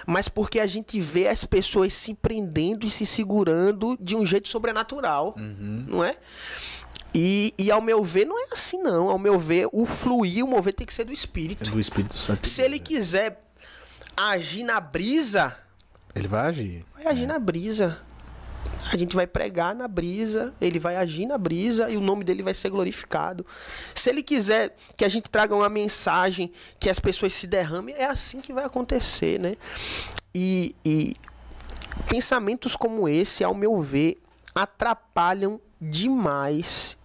mas porque a gente vê as pessoas se prendendo e se segurando de um jeito sobrenatural, não é? E ao meu ver, não é assim, não. Ao meu ver, o fluir, o mover tem que ser do Espírito. É do Espírito Santo. Se ele quiser agir na brisa, ele vai agir. Vai agir na brisa. A gente vai pregar na brisa, ele vai agir na brisa e o nome dele vai ser glorificado. Se ele quiser que a gente traga uma mensagem, que as pessoas se derramem, é assim que vai acontecer, né? E pensamentos como esse, ao meu ver, atrapalham demais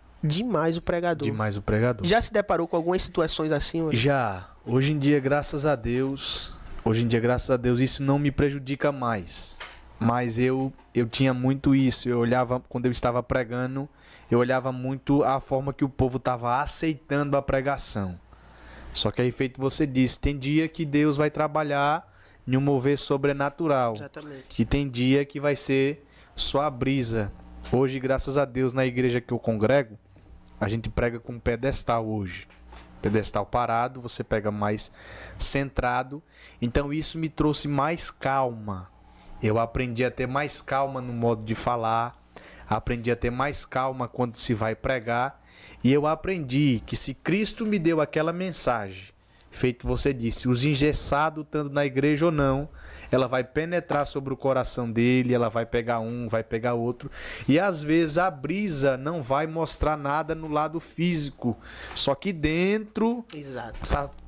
o pregador. Demais o pregador. Já se deparou com algumas situações assim? Hoje? Já. Hoje em dia, graças a Deus, isso não me prejudica mais. Mas eu tinha muito isso. Eu olhava, quando eu estava pregando, eu olhava muito a forma que o povo estava aceitando a pregação. Só que aí, feito você disse, tem dia que Deus vai trabalhar em um mover sobrenatural. Exatamente. E tem dia que vai ser só a brisa. Hoje, graças a Deus, na igreja que eu congrego, a gente prega com pedestal hoje. Pedestal parado, você pega mais centrado. Então isso me trouxe mais calma. Eu aprendi a ter mais calma no modo de falar. Aprendi a ter mais calma quando se vai pregar. E eu aprendi que se Cristo me deu aquela mensagem, feito você disse, os engessados, tanto na igreja ou não, ela vai penetrar sobre o coração dele, ela vai pegar um, vai pegar outro. E às vezes a brisa não vai mostrar nada no lado físico. Só que dentro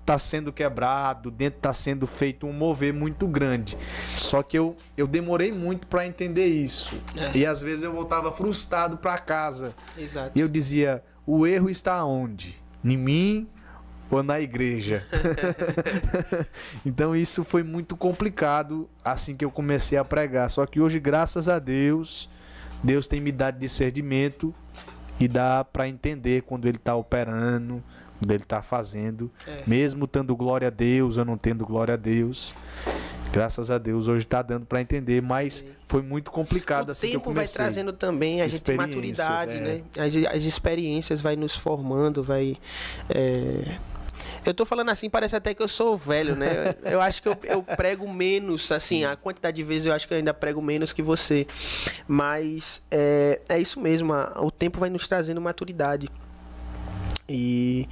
tá sendo quebrado, dentro tá sendo feito um mover muito grande. Só que eu demorei muito para entender isso. E às vezes eu voltava frustrado para casa. Exato. E eu dizia, o erro está onde? Em mim ou na igreja? Então isso foi muito complicado assim que eu comecei a pregar. Só que hoje, graças a Deus, Deus tem me dado discernimento e dá para entender quando ele está operando, quando ele está fazendo, mesmo tendo glória a Deus ou não tendo glória a Deus. Graças a Deus hoje está dando para entender, mas foi muito complicado assim que eu comecei. O tempo vai trazendo também a gente maturidade, né? As experiências vai nos formando, vai... Eu tô falando assim, parece até que eu sou velho, né? Eu acho que eu prego menos, assim, a quantidade de vezes eu acho que eu ainda prego menos que você. Mas é isso mesmo, o tempo vai nos trazendo maturidade. E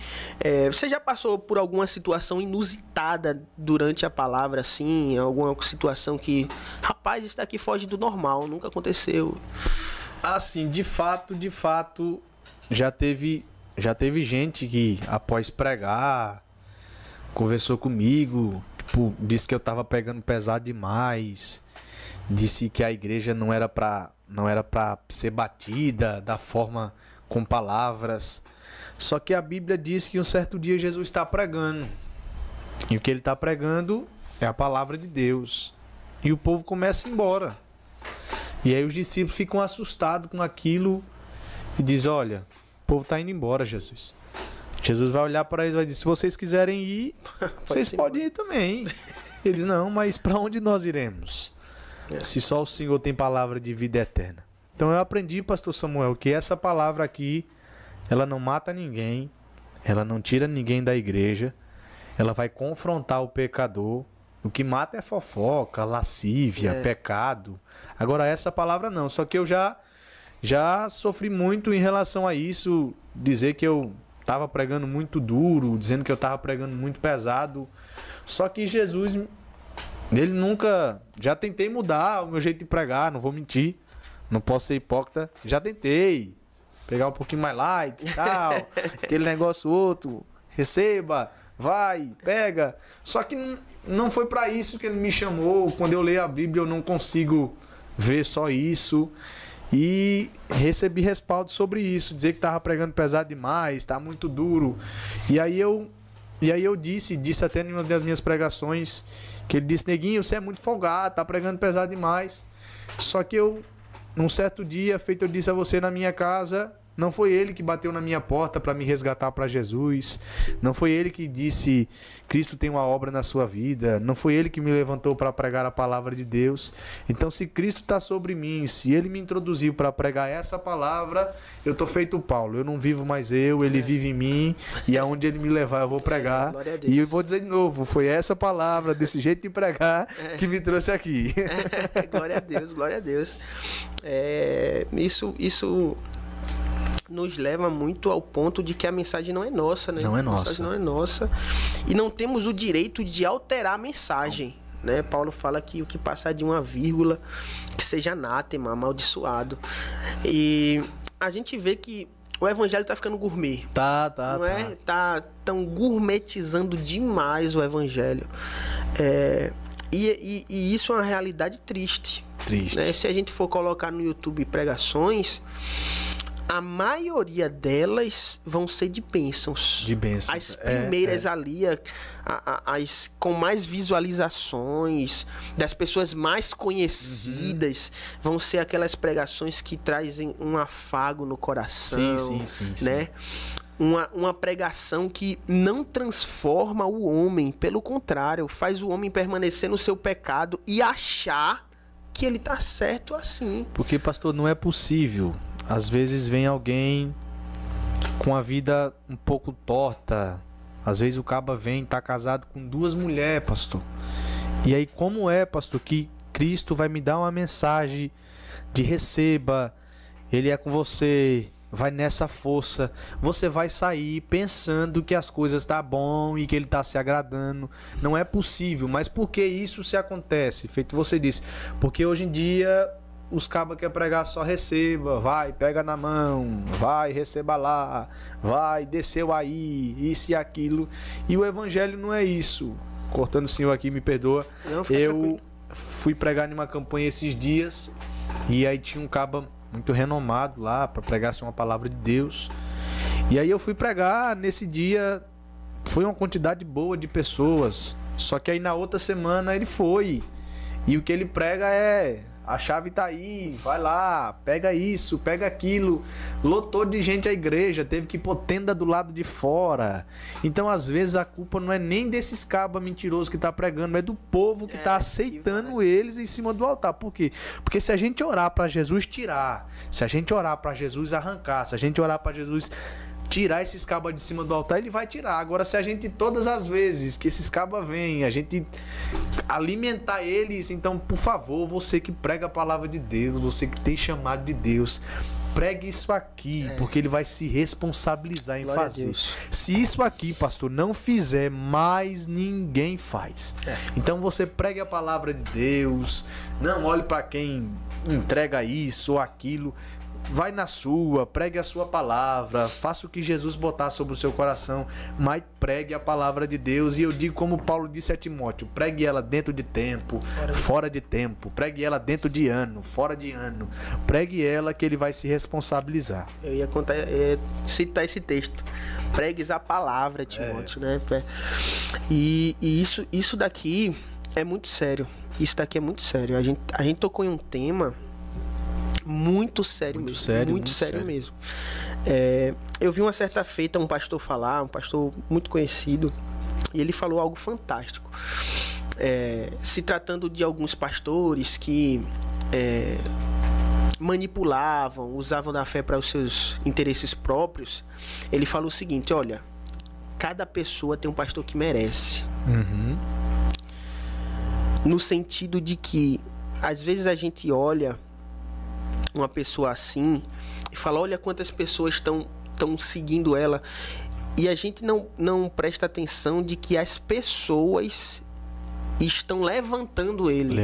você já passou por alguma situação inusitada durante a palavra, assim? Alguma situação que, rapaz, isso daqui foge do normal, nunca aconteceu? Assim, de fato, já teve gente que, após pregar, conversou comigo, tipo, disse que eu tava pegando pesado demais, disse que a igreja não era pra ser batida da forma com palavras. Só que a Bíblia diz que um certo dia Jesus está pregando. E o que ele está pregando é a palavra de Deus. E o povo começa a ir embora. E aí os discípulos ficam assustados com aquilo e dizem, olha, o povo está indo embora, Jesus. Jesus vai olhar para eles e vai dizer, se vocês quiserem ir, vocês podem ir também. Eles, não, mas para onde nós iremos? Se só o Senhor tem palavra de vida eterna. Então eu aprendi, pastor Samuel, que essa palavra aqui, ela não mata ninguém, ela não tira ninguém da igreja, ela vai confrontar o pecador. O que mata é fofoca, lascívia, pecado. Agora essa palavra não, só que eu já sofri muito em relação a isso, dizer que eu estava pregando muito duro, dizendo que eu estava pregando muito pesado. Só que Jesus, ele nunca... Já tentei mudar o meu jeito de pregar, não vou mentir, não posso ser hipócrita, já tentei. Pegar um pouquinho mais light e tal, aquele negócio outro, receba, vai, pega. Só que não foi para isso que ele me chamou. Quando eu leio a Bíblia, eu não consigo ver só isso. E recebi respaldo sobre isso, dizer que estava pregando pesado demais, está muito duro. E aí eu disse até em uma das minhas pregações, que ele disse: Neguinho, você é muito folgado, tá pregando pesado demais. Só que num certo dia, feito eu disse a você na minha casa, não foi ele que bateu na minha porta para me resgatar para Jesus. Não foi ele que disse: Cristo tem uma obra na sua vida. Não foi ele que me levantou para pregar a palavra de Deus. Então, se Cristo está sobre mim, se ele me introduziu para pregar essa palavra, eu tô feito Paulo. Eu não vivo mais ele vive em mim. E aonde ele me levar, eu vou pregar. E eu vou dizer de novo: foi essa palavra, desse jeito de pregar, que me trouxe aqui. Glória a Deus, glória a Deus. Isso nos leva muito ao ponto de que a mensagem não é nossa, né? Não é nossa. A mensagem não é nossa. E não temos o direito de alterar a mensagem, né? Paulo fala que o que passar de uma vírgula, que seja anátema, amaldiçoado. E a gente vê que o evangelho tá ficando gourmet. Não é? Tão gourmetizando demais o evangelho. E isso é uma realidade triste. Né? Se a gente for colocar no YouTube pregações, a maioria delas vão ser de bênçãos. As primeiras ali, as com mais visualizações, das pessoas mais conhecidas, vão ser aquelas pregações que trazem um afago no coração. Sim. Né? Uma pregação que não transforma o homem, pelo contrário, faz o homem permanecer no seu pecado e achar que ele tá certo assim. Porque, pastor, não é possível. Às vezes vem alguém com a vida um pouco torta. Às vezes o caba vem, tá casado com 2 mulheres, pastor. E aí, como é, pastor, que Cristo vai me dar uma mensagem de receba, ele é com você, vai nessa força. Você vai sair pensando que as coisas tá bom e que ele tá se agradando. Não é possível. Mas por que isso se acontece? Feito você disse. Porque hoje em dia os cabas querem pregar só receba, vai, pega na mão, vai, receba lá, vai, desceu aí, isso e aquilo. E o evangelho não é isso. Cortando o senhor aqui, me perdoa. Eu fui pregar numa campanha esses dias e aí tinha um caba muito renomado lá para pregar uma palavra de Deus. E aí eu fui pregar, nesse dia foi uma quantidade boa de pessoas. Só que aí na outra semana ele foi. E o que ele prega é: a chave tá aí, vai lá, pega isso, pega aquilo. Lotou de gente a igreja, teve que pôr tenda do lado de fora. Então, às vezes, a culpa não é nem desses cabas mentirosos que tá pregando, é do povo que tá aceitando eles em cima do altar. Por quê? Porque se a gente orar para Jesus tirar, se a gente orar para Jesus arrancar, se a gente orar para Jesus tirar esses cabas de cima do altar, ele vai tirar. Agora, se a gente, todas as vezes que esses cabas vêm, a gente alimentar eles, então, por favor, você que prega a palavra de Deus, você que tem chamado de Deus, pregue isso aqui, porque ele vai se responsabilizar em fazer. Se isso aqui, pastor, não fizer, mais ninguém faz. Então, você pregue a palavra de Deus, não olhe para quem entrega isso ou aquilo. Vai na sua, pregue a sua palavra, faça o que Jesus botar sobre o seu coração, mas pregue a palavra de Deus. E eu digo como Paulo disse a Timóteo: pregue ela dentro de tempo, fora de tempo, pregue ela dentro de ano, fora de ano, pregue ela que ele vai se responsabilizar. Eu ia citar esse texto: pregues a palavra, Timóteo, né? E isso daqui é muito sério. Isso daqui é muito sério. A gente tocou em um tema muito sério mesmo. Eu vi uma certa feita um pastor falar, um pastor muito conhecido, e ele falou algo fantástico. Se tratando de alguns pastores que manipulavam, usavam da fé para os seus interesses próprios, ele falou o seguinte: olha, cada pessoa tem um pastor que merece. No sentido de que às vezes a gente olha uma pessoa assim e fala: olha quantas pessoas estão seguindo ela, e a gente não presta atenção de que as pessoas estão levantando ele.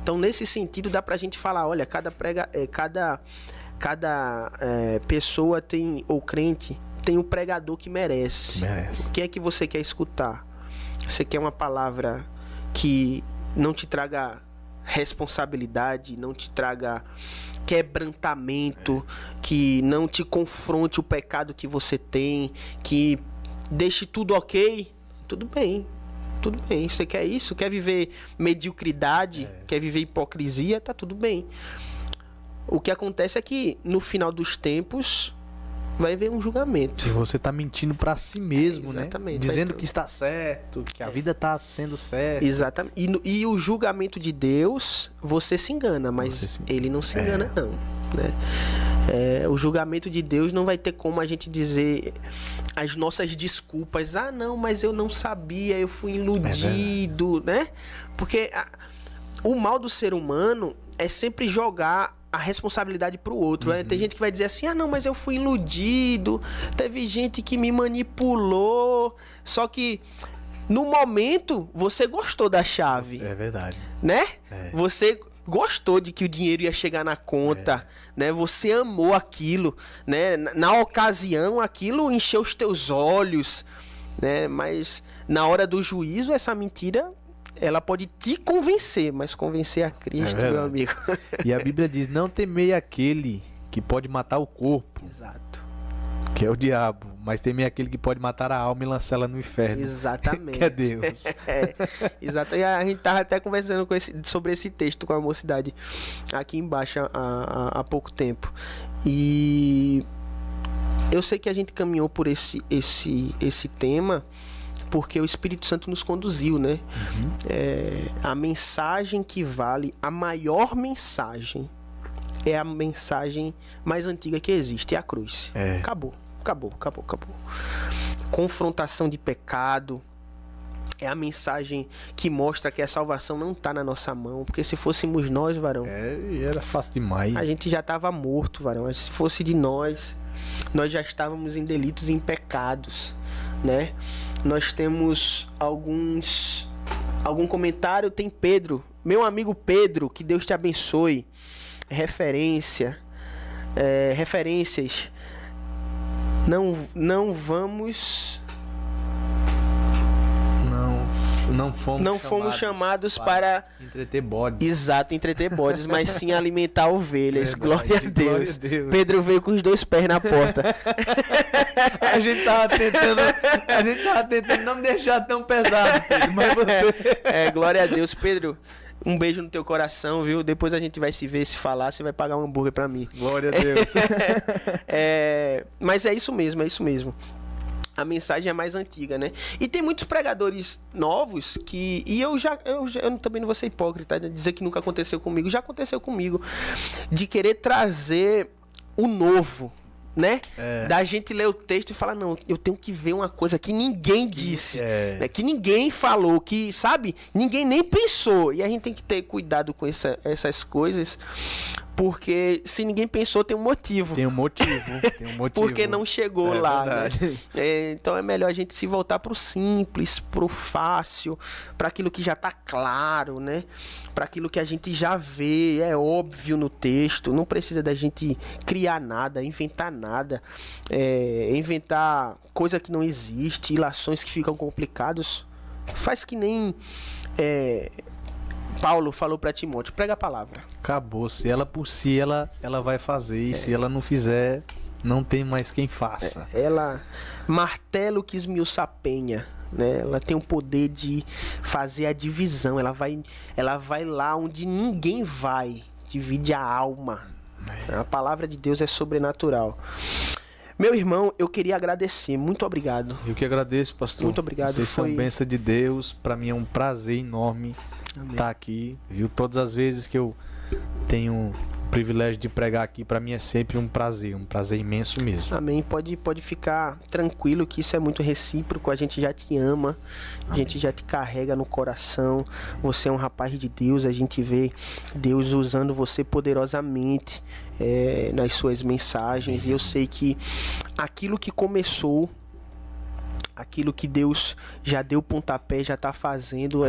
Então, nesse sentido, dá pra gente falar: olha, cada pessoa tem, ou crente, tem o pregador que merece. Merece. O que é que você quer escutar? Você quer uma palavra que não te traga responsabilidade, não te traga quebrantamento, que não te confronte o pecado que você tem, que deixe tudo ok? Tudo bem. Tudo bem. Você quer isso? Quer viver mediocridade? Quer viver hipocrisia? Tá tudo bem. O que acontece é que no final dos tempos vai haver um julgamento. E você tá mentindo pra si mesmo, né? Exatamente. Dizendo que está certo, que a vida tá sendo certa. Exatamente. E o julgamento de Deus, você se engana, mas ele não se engana não, né? O julgamento de Deus não vai ter como a gente dizer as nossas desculpas. Ah, não, mas eu não sabia, eu fui iludido, né? Porque o mal do ser humano é sempre jogar a responsabilidade pro outro. Tem gente que vai dizer assim, ah não, mas eu fui iludido, teve gente que me manipulou, só que no momento você gostou da chave. É verdade. Né? Você gostou de que o dinheiro ia chegar na conta, né? Você amou aquilo, né? Na ocasião aquilo encheu os teus olhos, né? Mas na hora do juízo essa mentira ela pode te convencer, mas convencer a Cristo, meu amigo. E a Bíblia diz, não temei aquele que pode matar o corpo. Exato. Que é o diabo. Mas temei aquele que pode matar a alma e lançá-la no inferno. Exatamente. Que é Deus. Exato. E a gente tava até conversando sobre esse texto com a mocidade aqui embaixo há pouco tempo. E eu sei que a gente caminhou por esse tema porque o Espírito Santo nos conduziu, né? A mensagem que vale, a maior mensagem é a mensagem mais antiga que existe, é a cruz. Acabou. Confrontação de pecado é a mensagem que mostra que a salvação não está na nossa mão, porque se fôssemos nós, varão, era fácil demais. A gente já estava morto, varão. Se fosse de nós já estávamos em delitos e em pecados, né? Nós temos algum comentário, tem Pedro, meu amigo Pedro, que Deus te abençoe. Referências. Não vamos. Não fomos chamados para entreter bodes. Exato, entreter bodes, mas sim alimentar ovelhas. Glória a Deus. Glória a Deus. Pedro veio com os 2 pés na porta. A gente tava tentando não deixar tão pesado, Pedro, mas você... Glória a Deus, Pedro. Um beijo no teu coração, viu? Depois a gente vai se ver, se falar, você vai pagar um hambúrguer pra mim. Glória a Deus. Mas é isso mesmo. A mensagem é mais antiga, né? E tem muitos pregadores novos que... E eu também não vou ser hipócrita, né? Dizer que nunca aconteceu comigo. Já aconteceu comigo. De querer trazer o novo, né? Da gente ler o texto e falar, não, eu tenho que ver uma coisa que ninguém disse, né? Que ninguém falou, que, sabe? Ninguém nem pensou. E a gente tem que ter cuidado com essas coisas, porque se ninguém pensou, tem um motivo. Tem um motivo. Porque não chegou lá, né? Verdade. Então é melhor a gente se voltar pro simples, pro fácil, para aquilo que já tá claro, né? Para aquilo que a gente já vê, é óbvio no texto. Não precisa da gente criar nada, inventar nada, inventar coisa que não existe, ilações que ficam complicados. Faz que nem Paulo falou para Timóteo, prega a palavra. Acabou, se ela por si, ela vai fazer, e se ela não fizer, não tem mais quem faça. Ela martelo que esmiuça a penha, né? Ela tem o poder de fazer a divisão, ela vai lá onde ninguém vai, divide a alma. A palavra de Deus é sobrenatural. Meu irmão, eu queria agradecer, muito obrigado. Eu que agradeço, pastor. Muito obrigado. Vocês são bênção de Deus, para mim é um prazer enorme estar aqui, viu? Todas as vezes que eu tenho o privilégio de pregar aqui, para mim é sempre um prazer imenso mesmo. Amém. Pode ficar tranquilo que isso é muito recíproco, a gente já te ama, a gente já te carrega no coração, você é um rapaz de Deus, a gente vê Deus usando você poderosamente nas suas mensagens. E eu sei que aquilo que começou, aquilo que Deus já deu pontapé, já está fazendo,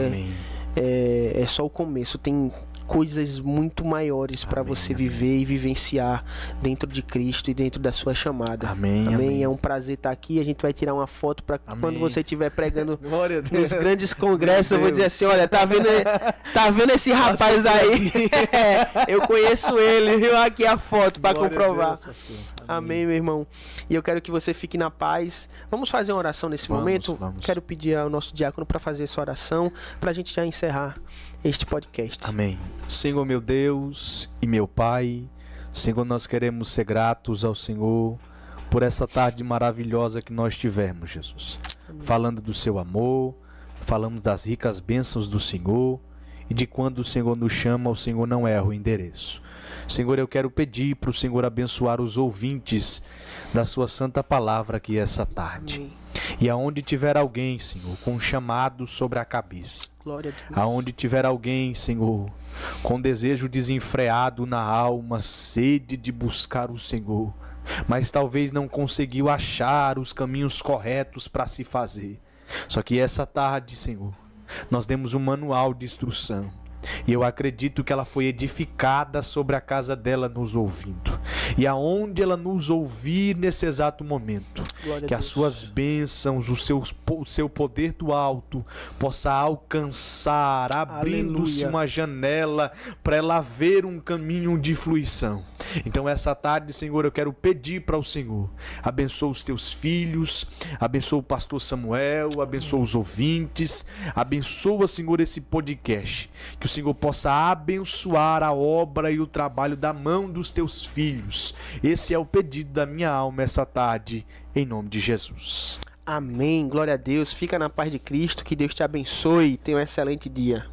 é só o começo. Tem coisas muito maiores para você viver e vivenciar dentro de Cristo e dentro da sua chamada. Amém. É um prazer estar aqui. A gente vai tirar uma foto para quando você estiver pregando Glória a Deus. nos grandes congressos. Eu vou dizer assim, olha, tá vendo esse rapaz aí? Eu conheço ele, viu? Aqui a foto para comprovar. Deus, Amém, meu irmão. E eu quero que você fique na paz. Vamos fazer uma oração nesse momento? Vamos. Quero pedir ao nosso diácono para fazer essa oração, para a gente já encerrar este podcast. Amém. Senhor meu Deus e meu Pai, Senhor, nós queremos ser gratos ao Senhor por essa tarde maravilhosa que nós tivemos, Jesus. Amém. Falando do seu amor, falamos das ricas bênçãos do Senhor e de quando o Senhor nos chama, o Senhor não erra o endereço. Senhor, eu quero pedir para o Senhor abençoar os ouvintes da sua santa palavra aqui essa tarde. Amém. E aonde tiver alguém, Senhor, com um chamado sobre a cabeça, Glória a Deus. aonde tiver alguém, Senhor, com desejo desenfreado na alma, sede de buscar o Senhor, mas talvez não conseguiu achar os caminhos corretos para se fazer. Só que essa tarde, Senhor, nós demos um manual de instrução. E eu acredito que ela foi edificada sobre a casa dela nos ouvindo. E aonde ela nos ouvir nesse exato momento, que as suas bênçãos, o seu poder do alto possa alcançar, abrindo-se uma janela para ela ver um caminho de fruição. Então essa tarde, Senhor, eu quero pedir para o Senhor, abençoa os teus filhos, abençoa o pastor Samuel, abençoa os ouvintes, abençoa, Senhor, esse podcast, que o Senhor possa abençoar a obra e o trabalho da mão dos teus filhos. Esse é o pedido da minha alma essa tarde, em nome de Jesus. Amém. Glória a Deus. Fica na paz de Cristo. Que Deus te abençoe. Tenha um excelente dia.